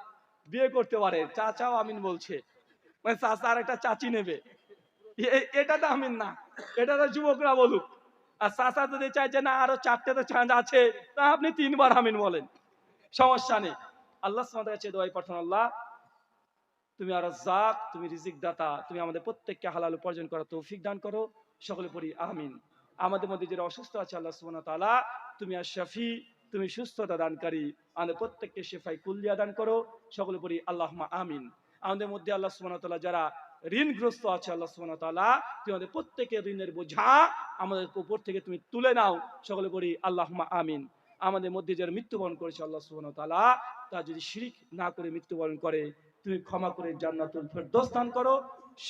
বিয়ে করতে পারে, চাচাও আমিন বলছে, মানে চাচা আর একটা চাচি নেবে, এটা তো আমিন না, এটা তো যুবকরা বলুক। আর চাচা যদি চাই যে না আরো 4টে তো চাঁদ আছে, তা আপনি 3বার আমিন বলেন, সমস্যা নেই। আল্লাহ সুবহানাহু ওয়া তাআলা কাছে দোয়া প্রার্থনা, আল্লাহ তুমি আর রাজ্জাক, তুমি রিজিক দাতা, তুমি আমাদের প্রত্যেককে হালাল উপার্জন করার তৌফিক দান করো, সকলে পড়ি আমিন। আমাদের মধ্যে যারা অসুস্থ আছে আল্লাহ সুবহানাহু ওয়া তাআলা তুমি আর শাফি, তুমি সুস্থতা দানকারী, আমাদের প্রত্যেককে শেফাই কুল্লিয়া দান করো, সকলে পড়ি আল্লাহুম্মা আমিন। আমাদের মধ্যে আল্লাহ সুবহানাহু ওয়া তাআলা যারা ঋণগ্রস্ত আছে আল্লাহ সুবহানাহু ওয়া তাআলা তুমি আমাদের প্রত্যেকের ঋণের বোঝা আমাদের উপর থেকে তুমি তুলে নাও, সকলে পড়ি আল্লাহুম্মা আমিন। আমাদের মধ্যে যারা মৃত্যুবরণ করেছে আল্লাহ সুবহানাহু ওয়া তাআলা তা যদি শিরক না করে মৃত্যুবরণ করে তুমি ক্ষমা করে জান্নাতুল ফেরদৌস দান করো,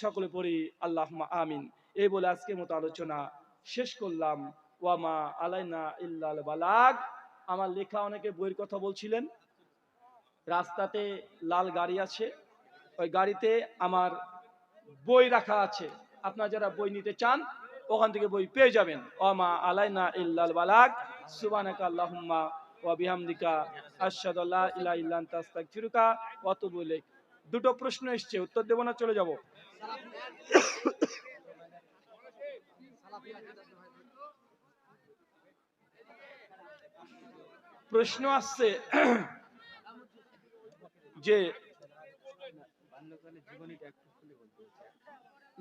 সকলে পড়ি আল্লাহুম্মা আমিন। এই বলে আজকের মতো আলোচনা শেষ করলাম। ওয়ামা আলাইনা ইল্লাল বালাগ। আমার লেখা অনেকে বইয়ের কথা বলছিলেন, রাস্তাতে লাল গাড়ি আছে, ওই গাড়িতে আমার বই রাখা আছে, আপনারা যারা বই নিতে চান ওখান থেকে বই পেয়ে যাবেন। ওয়ামা আলাইনা ইল্লাল বালাগ। সুবহানাকা আল্লাহুম্মা ওয়া বিহামদিকা আশহাদু আল্লা ইলাহা ইল্লা আনতা আস্তাগফিরুকা ওয়া আতুবু ইলাইক। দুটো প্রশ্ন এসছে, উত্তর দেব না চলে যাব? প্রশ্ন আসছে যে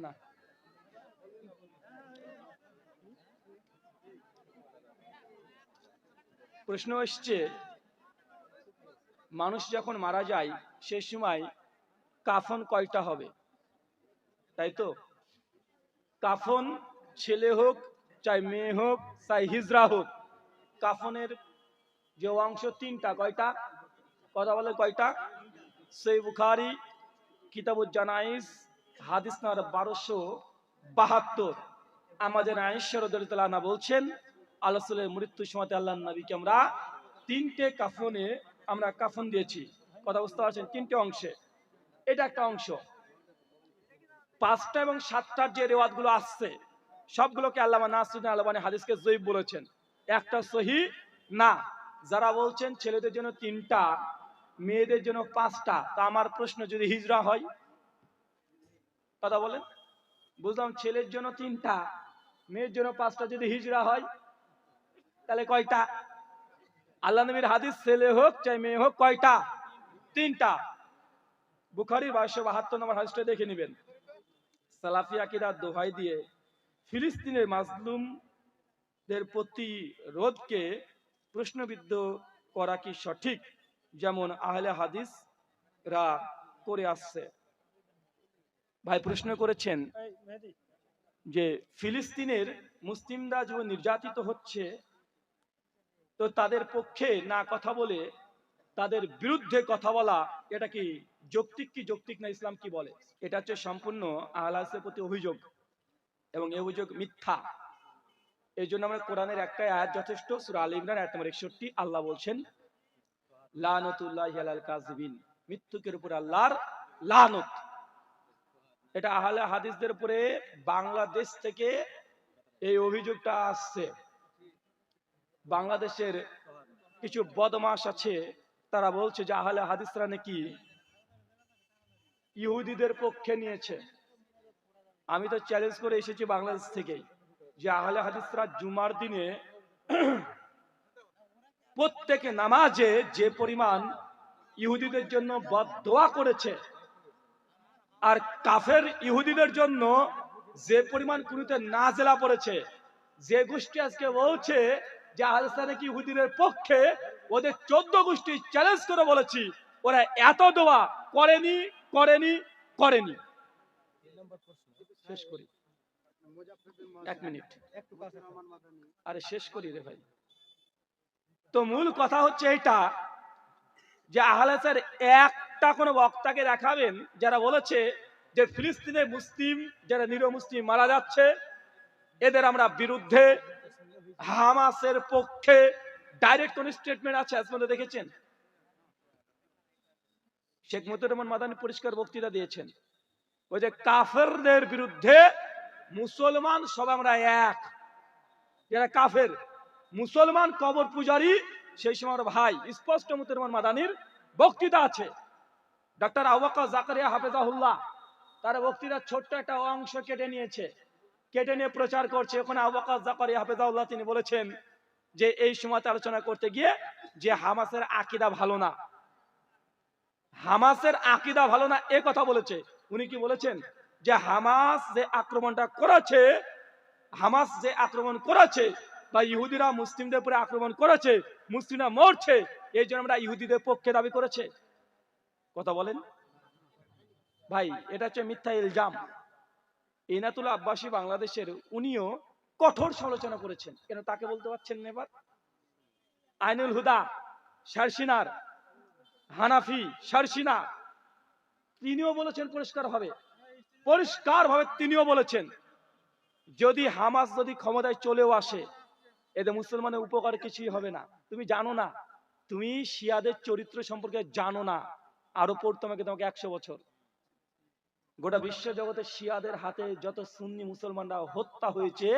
না, প্রশ্ন এসছে মানুষ যখন মারা যায় সে সময় কাফন কয়টা হবে, তাই তো? কাফন ছেলে হোক চাই মেয়ে হোক চাই হিজড়া হোক, কাফনের যে অংশ তিনটা, কয়টা? কথা বলে কয়টা? সহিহ বুখারী কিতাবুজ জানাইজ হাদিস নাম্বার 1272। আমাদের আয়েশা রাদিয়াল্লাহু আনহা বলছেন, আল্লাহ রাসূলের মৃত্যুর সময় আল্লাহর নবীকে আমরা তিনটে কাফনে আমরা কাফন দিয়েছি। কথা বুঝতে পারছেন? তিনটে অংশে, এটা একটা অংশ। 5টা এবং 7টার যে রিওয়ায়াতগুলো আসছে সবগুলোকে আল্লামা নাসিরুদ্দিন আলবানী হাদিসকে যঈফ বলেছেন, একটা সহিহ না। যারা বলছেন ছেলেদের জন্য 3টা, মেয়েদের জন্য 5টা, তা আমার প্রশ্ন, যদি হিজরা হয়? কথা বলেন। বুঝলাম ছেলের জন্য 3টা, মেয়ের জন্য 5টা, যদি হিজরা হয় তাহলে কয়টা? আল্লাহ নবীর হাদিস, ছেলে হোক চাই মেয়ে হোক, কয়টা? 3টা। বুখারীর 2272 নম্বর হাদিসটা দেখে নেবেন। সালাফি আকীদার দোহাই দিয়ে ফিলিস্তিনের মাজলুমদের প্রতিরোধকে প্রশ্নবিদ্ধ করা কি সঠিক, যেমন আহলে হাদিসরা করে আসছে? ভাই প্রশ্ন করেছেন যে ফিলিস্তিনের মুসলিমরা যখন নির্যাতিত হচ্ছে, তো তাদের পক্ষে না কথা বলে তাদের বিরুদ্ধে কথা বলা, এটা কি যৌক্তিক কি যৌক্তিক না? ইসলাম কি বলে? এটা হচ্ছে সম্পূর্ণ আহলে হাদিসের প্রতি অভিযোগ, এবং এই অভিযোগ মিথ্যা। এই জন্য আমরা কোরআনের একটা আয়াত যথেষ্ট, সূরা আলে ইমরান আয়াত নম্বর 61। আল্লাহ বলছেন, লানাতুল্লাহি আলাল কাযিবিন, মিথ্যুকের উপর আল্লাহর লানত। এটা আহলে হাদিসদের উপরে বাংলাদেশ থেকে এই অভিযোগটা আসছে। বাংলাদেশের কিছু বদমাশ আছে, তারা বলছে যে আহলে হাদিসরা নাকি ইহুদিদের পক্ষে নিয়েছে। আমি তো চ্যালেঞ্জ করে এসেছি বাংলাদেশ থেকে, যে আহলে হাদিসরা জুমার দিনে প্রত্যেকে নামাজে যে পরিমাণ ইহুদিদের জন্য বদদোয়া করেছে, আর কাফের ইহুদিদের জন্য যে পরিমাণ কুনুতে নাজেলা পড়েছে, যে গোষ্ঠী আজকে বলছে যে আহলে হাদিসরা নাকি ইহুদিদের পক্ষে, ওদের 14 গোষ্ঠী চ্যালেঞ্জ করে বলেছি, ওরা এত দোয়া করেনি করেনি করেনি। শেষ করি, 1 মিনিট, আরে শেষ করি রে ভাই। তো মূল কথা হচ্ছে এইটা, যে আহলে হাদিসের একটা কোনো বক্তাকে দেখাবেন যারা বলেছে যে ফিলিস্তিনের মুসলিম যারা নিরীহ মুসলিম মারা যাচ্ছে, এদের আমরা বিরুদ্ধে, হামাসের পক্ষে। ডাইরেক্ট কোন স্টেটমেন্ট আছে আজ পর্যন্ত দেখেছেন? শেখ মুজিবুর রহমান মাদানী পরিষ্কার বক্তৃতা দিয়েছেন, ওই যে কাফেরদের বিরুদ্ধে মুসলমান সব আমরা এক। যারা কাফের, মুসলমান কবর পূজারী, সেই সময় ভাই স্পষ্ট মুজিবুর রহমান মাদানীর বক্তৃতা আছে। ডক্টর আবু বকর জাকারিয়া হাফেজাহুল্লাহ তার বক্তৃতার ছোট্ট একটা অংশ কেটে নিয়েছে, কেটে নিয়ে প্রচার করছে। ওখানে আবু বকর জাকারিয়া হাফেজাহুল্লাহ তিনি বলেছেন যে এই সময়তে আলোচনা করতে গিয়ে যে হামাসের আকীদা ভালো না, হামাসের আকীদা ভালো না এ কথা বলেছে। উনি কি বলেছেন? যে হামাস যে আক্রমণটা করেছে, হামাস যে আক্রমণ করেছে, বা ইহুদিরা মুসলিমদের উপরে আক্রমণ করেছে, মুসলিমরা মরছে, এই জন্য আমরা ইহুদিদের পক্ষে দাবি করেছে। কথা বলেন ভাই, এটা হচ্ছে মিথ্যা ইলজাম। ইনাতুল্লাহ আব্বাসী বাংলাদেশের, উনিও কঠোর সমালোচনা করেছেন। কেন তাকে বলতে পারছেন না? এবার আইনুল হুদা শারসিনার, হানাফি শারসিনা, তিনিও বলেছেন পরিষ্কার ভাবে তিনিও বলেছেন, যদি হামাস যদি ক্ষমতায় চলেও আসে, এতে মুসলমানের উপকার কিছুই হবে না। তুমি জানো না, তুমি শিয়াদের চরিত্র সম্পর্কে জানো না। আরো পড়তে হবে তোমাকে 100 বছর। গোটা বিশ্ব জগতে শিয়াদের হাতে যত সুন্নি মুসলমানরা হত্যা হয়েছে,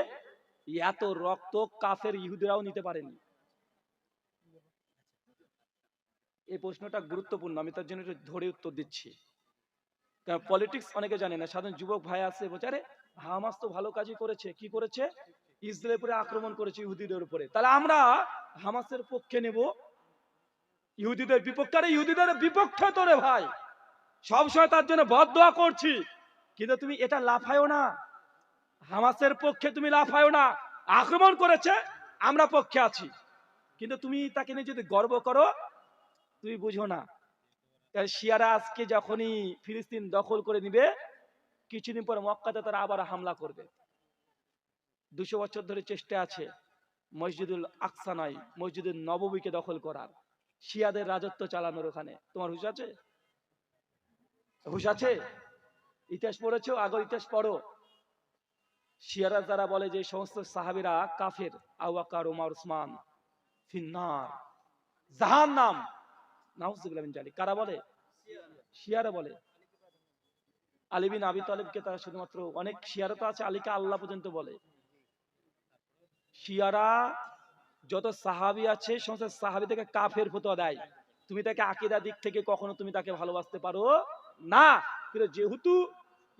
এত রক্ত কাফের ইহুদিরাও নিতে পারেনি। এই প্রশ্নটা গুরুত্বপূর্ণ, আমি তার জন্য ধরে উত্তর দিচ্ছি। কারণ পলিটিক্স অনেকে জানে না। সাধারণ যুবক ভাই আছে বলছে, আরে হামাস তো ভালো কাজই করেছে। কি করেছে? ইসরায়েলের উপরে আক্রমণ করেছে, ইহুদিদের উপরে। তাহলে আমরা হামাসের পক্ষে নেব, ইহুদিদের বিপক্ষে? আরে ইহুদিদের বিপক্ষে তো রে ভাই, সবসময় তার জন্য বদদোয়া করছি। কিন্তু তুমি এটা লাফায়ও না, হামাসের পক্ষে তুমি লাফায়ও না। আক্রমণ করেছে, আমরা পক্ষে আছি। কিন্তু তুমি তাকে নিয়ে যদি গর্ব করো, তুমি বুঝো না। শিয়ারা আজকে যখনই ফিলিস্তিন দখল করে নিবে, কিছুদিন পর মক্কাতে তারা আবার হামলা করবে। 200 বছর ধরে চেষ্টা আছে, মসজিদুল আকসা নয়, মসজিদুল নববীকে দখল করার, শিয়াদের রাজত্ব চালানোর। ওখানে তোমার হুশ আছে? হুশ আছে? ইতিহাস পড়েছো? আগর ইতিহাস পড়ো। শিয়ারা যারা বলে যে সমস্ত সাহাবীরা কাফের, আবু বকর, ওমর, ওসমান ফিন্নার, জাহান্নাম, নাউজুবিল্লাহ মিন যালিক। কারা বলে? শিয়ারা বলে। আলী বিন আবি তালিবকে তারা শুধুমাত্র, অনেক শিয়ারা তো আছে আলীকে আল্লাহ পর্যন্ত বলে। শিয়ারা যত সাহাবী আছে সমস্ত সাহাবী থেকে কাফের ফতোয়া দেয়। তুমি তাকে আকীদা দিক থেকে কখনো তুমি তাকে ভালোবাসতে পারো না। কিন্তু যেহেতু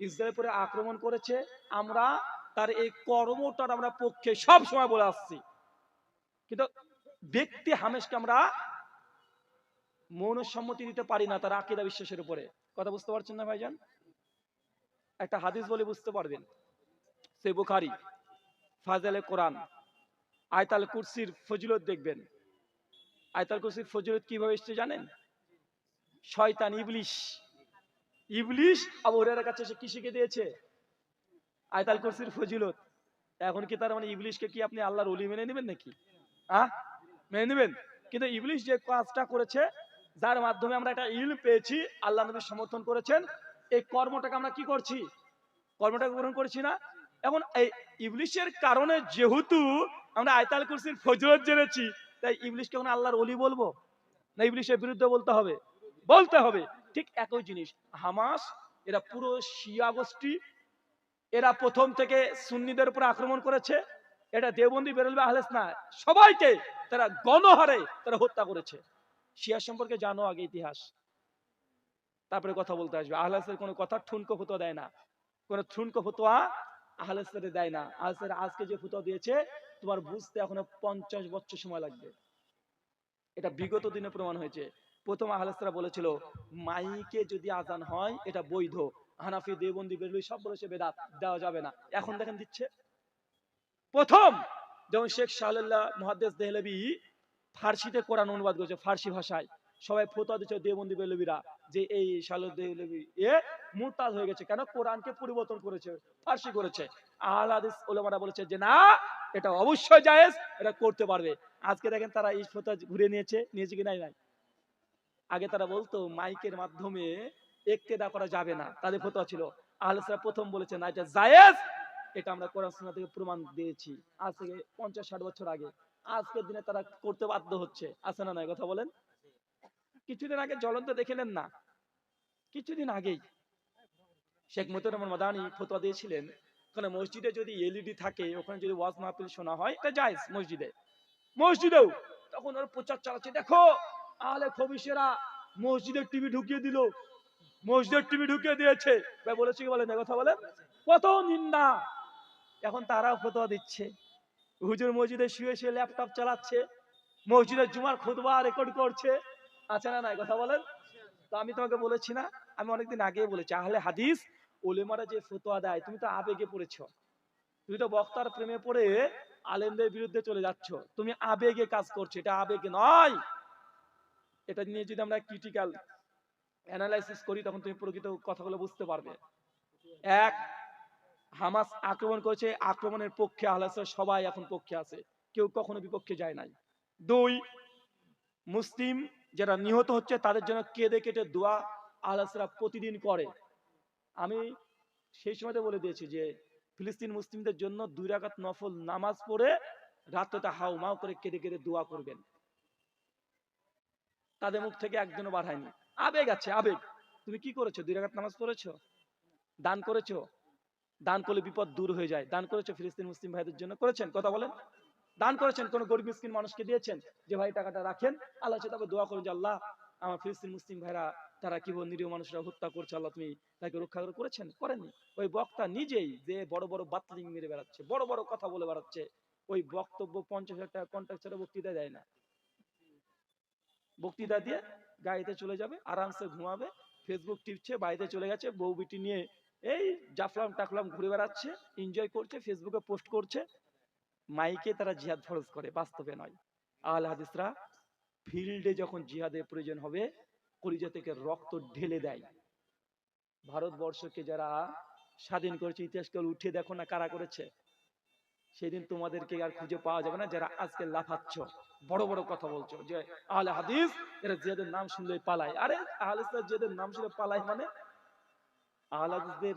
ইসরায়েলের উপরে আক্রমণ করেছে, আমরা তার এই কর্মটার আমরা পক্ষে সব সময় বলে আসছি। কিন্তু ব্যক্তি হামেশকে আমরা মৌনসম্মতি দিতে পারি না তার আকীদা বিশ্বাসের উপরে। কথা বুঝতে পারছেন না ভাইজান? একটা হাদিস বলে বুঝতে পারবেন। সে বুখারী, ফাজালে কোরআন, আয়াতুল কুরসির ফজিলত দেখবেন। আয়াতুল কুরসির ফজিলত কিভাবে এসেছে জানেন? শয়তান ইবলিশ, ইবলিশ আবু হুরায়রার কাছে এসে কি শিখে দিয়েছে? আয়াতুল কুরসির ফজিলত। এখন কি তার মানে ইবলিশকে কি আপনি আল্লাহর ওলি মেনে নেবেন নাকি? মেনে নেবেন? কিন্তু ইবলিশ যে কাজটা করেছে, যার মাধ্যমে আমরা একটা ইলম পেয়েছি, আল্লাহ নবী সমর্থন করেছেন, এই কর্মটাকে আমরা কি করছি? কর্মটাকে গ্রহণ করছি না? এখন এই ইবলিশের কারণে যেহেতু আমরা আয়াতুল কুরসির ফজিলত জেনেছি, তাই ইবলিশকে এখন আল্লাহর ওলি বলবো না ইবলিশের বিরুদ্ধে বলতে হবে? বলতে হবে। ঠিক একই জিনিস হামাস, এরা পুরো শিয়া গোষ্ঠী, এরা প্রথম থেকে সুন্নিদের উপর আক্রমণ করেছে। এটা দেওবন্দি, বেরলভী, আহলে সুন্নাহ সবাইকে তারা গণহারে তারা হত্যা করেছে। শিয়া সম্পর্কে জানো আগে ইতিহাস, তারপরে কথা বলতে আসবে। আহলে হাদিসের কোনো কথা ঠুনকো ফতোয়া দেয় না, কোনো ঠুনকো ফতোয়া আহলে হাদিসের দেয় না। আহলে হাদিস আজকে যে ফতোয়া দিয়েছে তোমার বুঝতে এখনো 50 বছর সময় লাগবে। এটা বিগত দিনে প্রমাণ হয়েছে। প্রথম আহলে হাদিসরা বলেছিল মাইকে যদি আজান হয় এটা বৈধ। হানাফি, দেওবন্দি, বেরলভী সব বলেছে বেদাত, দেওয়া যাবে না। এখন দেখেন দিচ্ছে। প্রথম যেমন শেখ শাহলুল্লাহ মুহাদ্দিস দেহলভী ফার্সিতে কোরআন অনুবাদ করেছে, ফার্সি ভাষায়। সবাই ফতোয়া দিচ্ছে দেওবন্দি বেরলভীরা যে এই শাহলুল্লাহ দেহলভী মুরতাদ হয়ে গেছে, কেন? কোরআনকে পরিবর্তন করেছে, ফার্সি করেছে। আহলে হাদিস উলামারা বলেছে যে না, এটা অবশ্যই জায়েজ, এটা করতে পারবে। আজকে দেখেন তারা এই ফতোয়া ঘুরে নিয়েছে কি নাই? আগে তারা বলতো মাইকের মাধ্যমে ইক্তেদা করা যাবে না, তাদের ফতোয়া ছিল। আহলে হাদিসরা প্রথম বলেছে না, এটা জায়েজ, এটা আমরা কোরআন সুন্নাহ থেকে প্রমাণ দিয়েছি আজ থেকে 50-60 বছর আগে। আজকের দিনে তারা করতে বাধ্য হচ্ছে, আছে না নাই? কথা বলেন। কিছুদিন আগে জ্বলন্ত দেখে নেন না, কিছুদিন আগেই শেখ মুজিবুর রহমান মাদানী ফতোয়া দিয়েছিলেন, ওখানে মসজিদে যদি এলইডি থাকে, ওখানে যদি ওয়াজ মাহফিল শোনা হয়, এটা জায়েজ মসজিদেও। তখন ওরা প্রচার চালাচ্ছে, দেখো আহলে খবিশেরা মসজিদের টিভি ঢুকিয়ে দিল, মসজিদের টিভি ঢুকিয়ে দিয়েছে। ভাই বলেছে কি বলেন? কথা বলেন। কত নিন্দা। এখন তারাও ফতোয়া দিচ্ছে, হুজুর মসজিদে শুয়ে শুয়ে ল্যাপটপ চালাচ্ছে, মসজিদের জুমার খুতবা রেকর্ড করছে, আছে না নাই? কথা বলেন। তো আমি তোমাকে বলেছি না, আমি অনেকদিন আগেই বলেছি, আহলে হাদিস ওলেমারা যে ফতোয়া দেয়, তুমি তো আবেগে পড়েছ, তুমি তো বক্তার প্রেমে পড়ে আলেমদের বিরুদ্ধে চলে যাচ্ছ, তুমি আবেগে কাজ করছো। এটা আবেগে নয়। এটা নিয়ে যদি আমরা ক্রিটিক্যাল অ্যানালাইসিস করি, তখন তুমি প্রকৃত কথাগুলো বুঝতে পারবে। এক, হামাস আক্রমণ করেছে, আক্রমণের পক্ষে আহলে হাদিস সবাই এখন পক্ষে আছে, কেউ কখনো বিপক্ষে যায় নাই। দুই, মুসলিম যারা নিহত হচ্ছে তাদের জন্য কেঁদে কেটে দোয়া আহলে হাদিসরা প্রতিদিন করে। আমি সেই সময়তে বলে দিয়েছি যে ফিলিস্তিন মুসলিমদের জন্য 2 রাকাত নফল নামাজ পড়ে রাত্রেতে হাউমাউ করে কেঁদে কেঁদে দোয়া করবেন। তাদের মুখ থেকে একদিনও বার হয়নি। আবেগ আছে, আবেগ। তুমি কি করেছো? 2 রাকাত নামাজ পড়েছো, দান করেছো, দান করলে বিপদ দূর হয়ে যায়, দান করেছো ফিলিস্তিন মুসলিম ভাইদের জন্য? করেছেন? কথা বলেন। দান করেছেন? কোন গরিব মিসকিন মানুষকে দিয়েছেন যে ভাই টাকাটা রাখেন, আল্লাহ সাথে তবে দোয়া করুন যে আল্লাহ আমার ফিলিস্তিন মুসলিম ভাইরা, তারা কি নিরীহ মানুষরা হত্যা করছে, আল্লাহ তুমি তাকে রক্ষা করে? করেছেন? করেননি। ওই বক্তা নিজেই যে বড় বড় বাতলিং মেরে বেড়াচ্ছে, বড় বড় কথা বলে বেড়াচ্ছে, ওই বক্তব্য 50,000 টাকা কন্ট্রাক্ট ছাড়া বক্তৃতা দেয় না। বক্তৃতা দিয়ে গাড়িতে চলে যাবে, আরামসে ঘুমাবে, ফেসবুক টিপছে, বাড়িতে চলে গেছে, বউ বিটি নিয়ে এই জাফলাম টাকলাম ঘুরে বেড়াচ্ছে, এনজয় করছে, ফেসবুকে পোস্ট করছে। মাইকে তারা জিহাদ ফরজ করে, বাস্তবে নয়। আহলে হাদিসরা ফিল্ডে যখন জিহাদের প্রয়োজন হবে, কলিজা থেকে রক্ত ঢেলে দেয়। ভারতবর্ষকে যারা স্বাধীন করেছে, ইতিহাসকে উঠে দেখো না কারা করেছে। সেদিন তোমাদেরকে আর খুঁজে পাওয়া যাবে না যারা আজকে লাফাচ্ছ, বড় বড় কথা বলছো যে আহলে হাদিস এরা জিহাদের নাম শুনলেই পালায়। আরে আহলে জিহাদের নাম শুনে পালায় মানে? আহলে হাদিসদের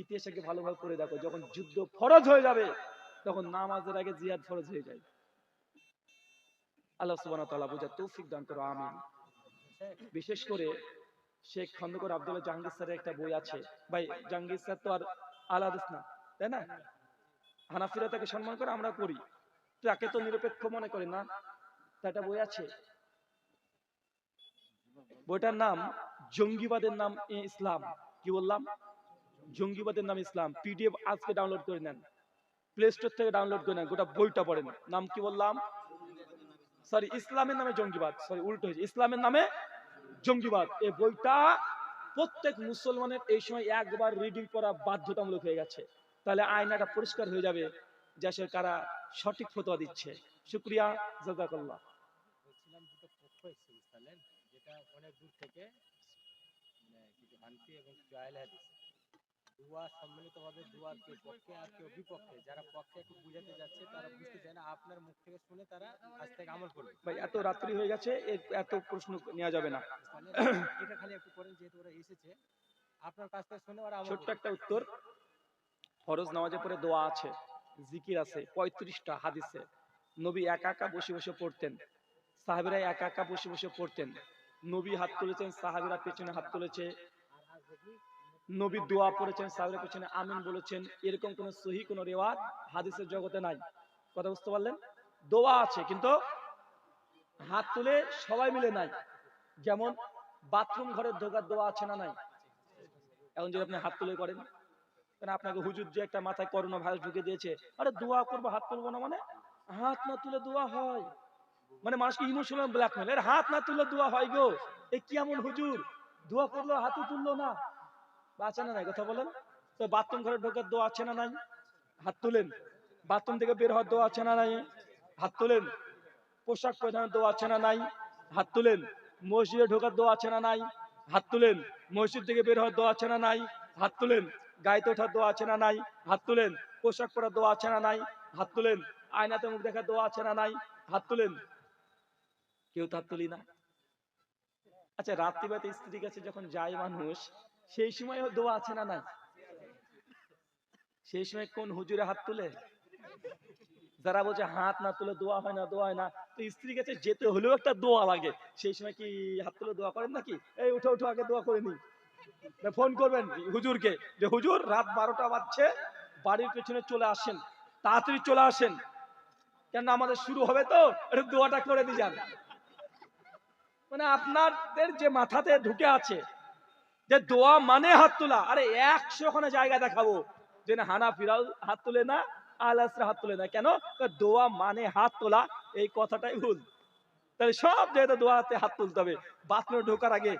ইতিহাসকে ভালোভাবে পড়ে দেখো, যখন যুদ্ধ ফরজ হয়ে যাবে তখন নামাজের আগে জিহাদ ফরজ হয়ে যায়। আল্লাহ সুবহানাহু ওয়া তাআলা বুঝার তৌফিক দান করো, আমিন। বিশেষ করে শেখ খন্দকার আব্দুল্লাহ জাহাঙ্গীর স্যারের একটা বই আছে। ভাই জাহাঙ্গীর স্যার তো আর আহলে হাদিস না, তাই না? হানাফিরা তাকে সম্মান করে, আমরা করি, তাকে তো নিরপেক্ষ মনে করি না। তার একটা বই আছে, বইটার নাম জঙ্গিবাদের নাম ইসলাম। কি বললাম? জঙ্গিবাদের নাম ইসলাম। পিডিএফ আজকে ডাউনলোড করে নেন, প্লে স্টোর থেকে ডাউনলোড করে নেন, গোটা বইটা পড়েন। নাম কি বললাম? সরি, ইসলামের নামে জঙ্গিবাদ, সরি উল্টো হয়েছে, ইসলামের নামে জঙ্গিবাদ। এই বইটা প্রত্যেক মুসলমানের এই সময় একবার রিডিং করা বাধ্যতামূলক হয়ে গেছে। তাহলে আয়নাটা পরিষ্কার হয়ে যাবে যে আসলে কারা সঠিক ফতোয়া দিচ্ছে। শুকরিয়া, জাযাকাল্লাহ।
বলছিলাম দুটো পক্ষ এসেছে বুঝলেন, যেটা অনেক দূর থেকে কিছু হানফি এবং কিছু আহলে হাদিস দুয়া সম্মিলিতভাবে দুয়ার কেউ পক্ষে আর কেউ বিপক্ষে। যারা পক্ষে একটু বুঝাতে যাচ্ছে তারা বুঝতে চায় না, আপনার মুখ থেকে শুনে তারা আজ থেকে আমল করবে।
ভাই এত রাত্রি হয়ে গেছে, এত প্রশ্ন নেওয়া যাবে না।
এটা খালি একটু করেন, যেহেতু ওরা এসেছে আপনার কাছ থেকে শুনে ওরা আমল
ছোট্ট
করবে।
একটা উত্তর, ফরজ নামাজে পরে দোয়া আছে, জিকির আছে 35টা হাদিসে। নবী একা একা বসে বসে পড়তেন, সাহাবীরা একা একা বসে বসে পড়তেন। নবী হাত তুলেছেন, সাহাবীরা পেছনে হাত তুলেছে। নবী দোয়া পড়েছেন, সাহাবীরা পেছনে আমিন বলেছেন। এরকম কোন সহি কোন রিওয়ায়াত হাদিসের জগতে নাই। কথা বুঝতে পারলেন? দোয়া আছে কিন্তু হাত তুলে সবাই মিলে নাই। যেমন বাথরুম ঘরের ঢোকার দোয়া আছে না নাই? এখন যদি আপনি হাত তুলে করেন, কারণ আপনাকে হুজুর যে একটা মাথায় করোনা ভাইরাস ঢুকে দিয়েছে, আরে দোয়া করবো হাত তুলবো না মানে? হাত না তুলে দোয়া হয় মানে? মানুষকে ইমোশনাল ব্ল্যাকমেল, এর হাত না তুলে দোয়া হয় গো। এ কি এমন হুজুর, দোয়া করলো হাতই তুললো না? আছে না নাই? কথা বলেন তো। বাথরুম ঘরে ঢোকার দোয়া আছে না নাই? হাত তুলেন। বাথরুম থেকে বের হওয়ার দোয়া আছে না নাই? হাত তুলেন। পোশাক পরিধানের দোয়া আছে না নাই? হাত তুলেন। মসজিদে ঢোকার দোয়া আছে না নাই? হাত তুলেন। মসজিদ থেকে বের হওয়ার দোয়া আছে না নাই? হাত তুলেন। গাড়িতে ওঠার দোয়া আছে না নাই? হাত তুলেন। পোশাক পরার দোয়া আছে না নাই? হাত তুলেন। আয়নাতে মুখ দেখার দোয়া আছে না নাই? হাত তুলেন। কেউ তো হাত তুলি না। আচ্ছা, রাত্রিবেলাতে স্ত্রীর কাছে যখন যায় মানুষ, সেই সময় দোয়া আছে না নাই? সেই সময় কোন হুজুরে হাত তুলে? যারা বলছে হাত না তুলে দোয়া হয় না, দোয়া হয় না, তো স্ত্রীর কাছে যেতে হলেও একটা দোয়া লাগে। সেই সময় কি হাত তুলে দোয়া করেন নাকি? এই উঠো উঠো, আগে দোয়া করে নি। ফোন করবেন হুজুরকে যে হুজুর রাত 12টা বাজছে, বাড়ির পেছনে চলে আসেন, তাড়াতাড়ি চলে আসেন, কেন আমাদের শুরু হবে তো, একটু দোয়াটা করে দিয়ে যান। মানে আপনাদের যে মাথাতে ঢুকে আছে যে দোয়া মানে হাত তোলা, আরে 100 খানা জায়গা দেখাবো যে না হানাফিরাও হাত তুলে না, আহলে হাত তুলে না। কেন? দোয়া মানে হাত তোলা, এই কথাটাই ভুল। তাহলে সব জায়গাতে দোয়াতে হাত তুলতে হবে। বাথরুমে ঢোকার আগে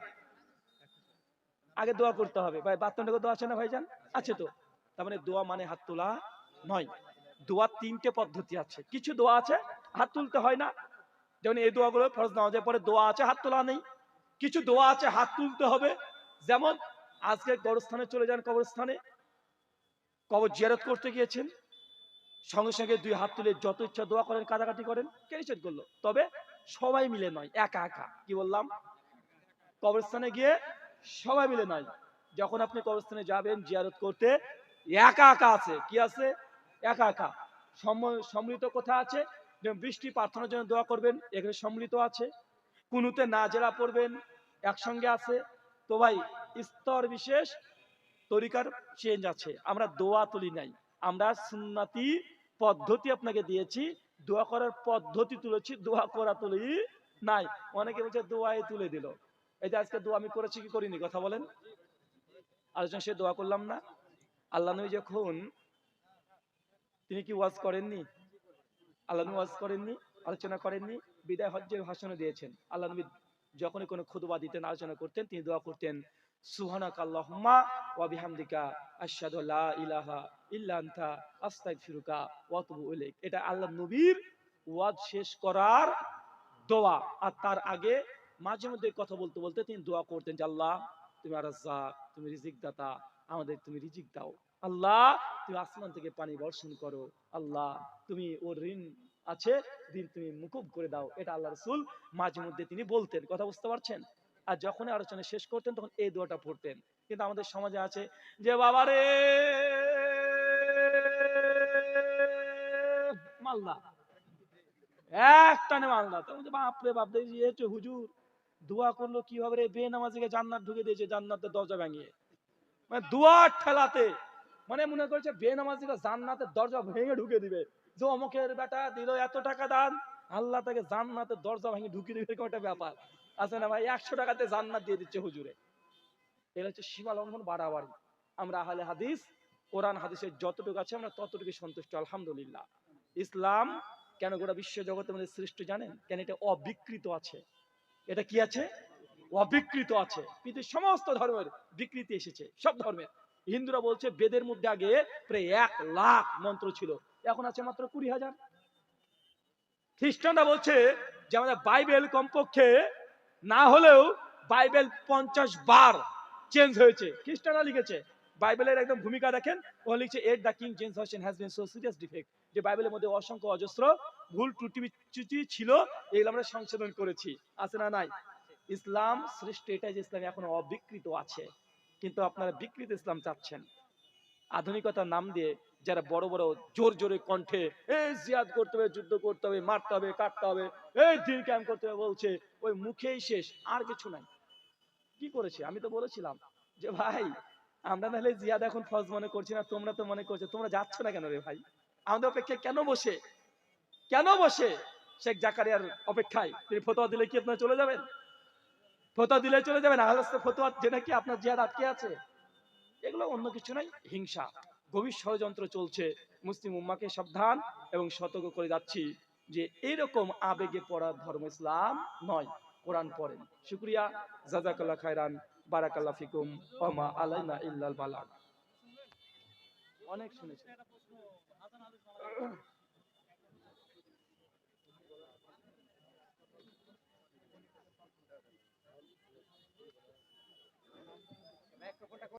আগে দোয়া করতে হবে। ভাই বাথরুমে ঢোকার দোয়া আছে না ভাইজান? আছে তো। তার মানে দোয়া মানে হাত তোলা নয়। দোয়ার 3টে পদ্ধতি আছে। কিছু দোয়া আছে হাত তুলতে হয় না, যেমন এই দোয়াগুলো ফরজ নামাজের পরে দোয়া আছে হাত তোলা নেই। কিছু দোয়া আছে হাত তুলতে হবে, যেমন আজকে কবরস্থানে চলে যান, কবরস্থানে কবর জিয়ারত করতে গিয়েছেন, সঙ্গে সঙ্গে 2 হাত তুলে যত ইচ্ছা দোয়া করেন, কাটাকাটি করেন, কে নিষেধ করলো? তবে সবাই মিলে নয়, একা একা। কি বললাম? কবরস্থানে গিয়ে সবাই মিলে নয়। যখন আপনি কবরস্থানে যাবেন জিয়ারত করতে, একা একা আছে। কি আছে? একা একা। সম্মিলিত কথা আছে, যেমন বৃষ্টি প্রার্থনার জন্য দোয়া করবেন, এখানে সম্মিলিত আছে। কুনুতে নাজেরা পড়বেন, একসঙ্গে আছে। তো ভাই স্তর বিশেষ তরিকার চেঞ্জ আছে। আমরা দোয়া তুলি নাই, আমরা সুন্নতি পদ্ধতি আপনাকে দিয়েছি, দোয়া করার পদ্ধতি তুলেছি, দোয়া করা তুলি নাই। অনেকে বলছে দোয়াই তুলে দিল। এই যে আজকে দোয়া আমি করেছি কি করিনি? কথা বলেন। আলোচনা সে দোয়া করলাম না। আল্লাহ নবী যখন, তিনি কি ওয়াজ করেননি? আল্লাহ নবী ওয়াজ করেননি, আলোচনা করেননি? বিদায় হজ্জের ভাষণও দিয়েছেন। আল্লাহ নবী যখনই কোনো খুতবা দিতেন, আলোচনা করতেন, তিনি দোয়া করতেন, সুবহানাকা আল্লাহুম্মা ওয়া বিহামদিকা আশহাদু লা ইলাহা ইল্লা আনতা আস্তাগফিরুকা ওয়া আতুবু ইলাইক। এটা আল্লাহ নবীর ওয়াজ শেষ করার দোয়া। আর তার আগে মাঝে মধ্যে কথা বলতে বলতে তিনি দোয়া করতেন যে আল্লাহ তুমি আর রাজ্জাক, তুমি রিজিক দাতা, আমাদের তুমি রিজিক দাও, আল্লাহ তুমি আসমান থেকে পানি বর্ষণ করো, আল্লাহ তুমি ওর ঋণ আছে, ঋণ তুমি মুকুব করে দাও। এটা আল্লাহ রাসূল মাঝে মধ্যে তিনি বলতেন, কথা বুঝতে পারছেন? আর যখন আলোচনা শেষ করতেন তখন এই দোয়াটা পড়তেন। কিন্তু আমাদের সমাজে আছে যে বাবারে মাল্লা, এক টানে মাল্লা, বাপরে বাপ, দেখছি হুজুর দোয়া করলো কিভাবে রে, বেনামাজিকে জান্নাত ঢুকে দিয়েছে, জান্নাতের দরজা ভাঙিয়ে, মানে দোয়ার ঠেলাতে, মানে মনে করছে বেনামাজিরা জান্নাতের দরজা ভেঙে ঢুকে দিবে, যে অমুকের বেটা দিল এত টাকা দান, আল্লাহ তাকে জান্নাতের দরজা ভেঙে ঢুকে দিবে, এরকম একটা ব্যাপার আছে না ভাই? 100 টাকাতে জান্নাত দিয়ে দিচ্ছে হুজুরে। এটা হচ্ছে সীমা লঙ্ঘন, বাড়াবাড়ি। আমরা আহলে হাদিস, কোরআন হাদিসের যতটুকু আছে আমরা ততটুকু সন্তুষ্ট, আলহামদুলিল্লাহ। ইসলাম কেন গোটা বিশ্ব জগতের মধ্যে সৃষ্টি জানেন? কেন এটা অবিকৃত আছে। এটা কি আছে? অবিকৃত আছে। পৃথিবীর সমস্ত ধর্মের বিকৃতি এসেছে, সব ধর্মের। হিন্দুরা বলছে বেদের মধ্যে আগে প্রায় 1,00,000 মন্ত্র ছিল, এখন আছে মাত্র 20,000। খ্রিস্টানরা বলছে যে আমাদের বাইবেল কমপক্ষে না হলেও বাইবেল 50 বার চেঞ্জ হয়েছে, খ্রিস্টানরা লিখেছে। বাইবেলের একদম ভূমিকা দেখেন, ও লিখছে at the king James version has been so serious defect, যে বাইবেলের মধ্যে অসংখ্য অজস্র ভুল ত্রুটি ছিল, এগুলো আমরা সংশোধন করেছি। আছে না নাই? ইসলাম সৃষ্টি এটাই যে ইসলাম এখন অবিকৃত আছে, কিন্তু আপনারা বিকৃত ইসলাম চাচ্ছেন। আধুনিকতার নাম দিয়ে যারা বড় বড় জোর জোরে কণ্ঠে এই জিহাদ করতে হবে, যুদ্ধ করতে হবে, মারতে হবে, কাটতে হবে, এই দিন কায়েম করতে হবে বলছে, ওই মুখেই শেষ, আর কিছু নাই। কি করেছে? আমি তো বলেছিলাম যে ভাই আমরা নাহলে জিহাদ এখন ফরজ মনে করছি না, তোমরা তো মনে করছো, তোমরা যাচ্ছ না কেন রে ভাই? আমাদের অপেক্ষায় কেন বসে, কেন বসে শেখ জাকারিয়ার অপেক্ষায়? তিনি ফতোয়া দিলে কি আপনারা চলে যাবেন? ফতোয়া দিলে চলে যাবেন? আহলে হাদিসের ফতোয়া যেটা কি আপনার জিহাদ আটকে আছে? এগুলো অন্য কিছু নাই, হিংসা, গভীর ষড়যন্ত্র চলছে। মুসলিম উম্মাকে সাবধান এবং সতর্ক করে যাচ্ছি যে এরকম আবেগে পড়া ধর্ম ইসলাম নয়। কোরআন পড়েন। শুকরিয়া, জাযাকাল্লাহ খায়রান, বারাকাল্লাহ ফিকুম, ওয়া মা আলাইনা ইল্লাল বালাগ। অনেক শুনেছি।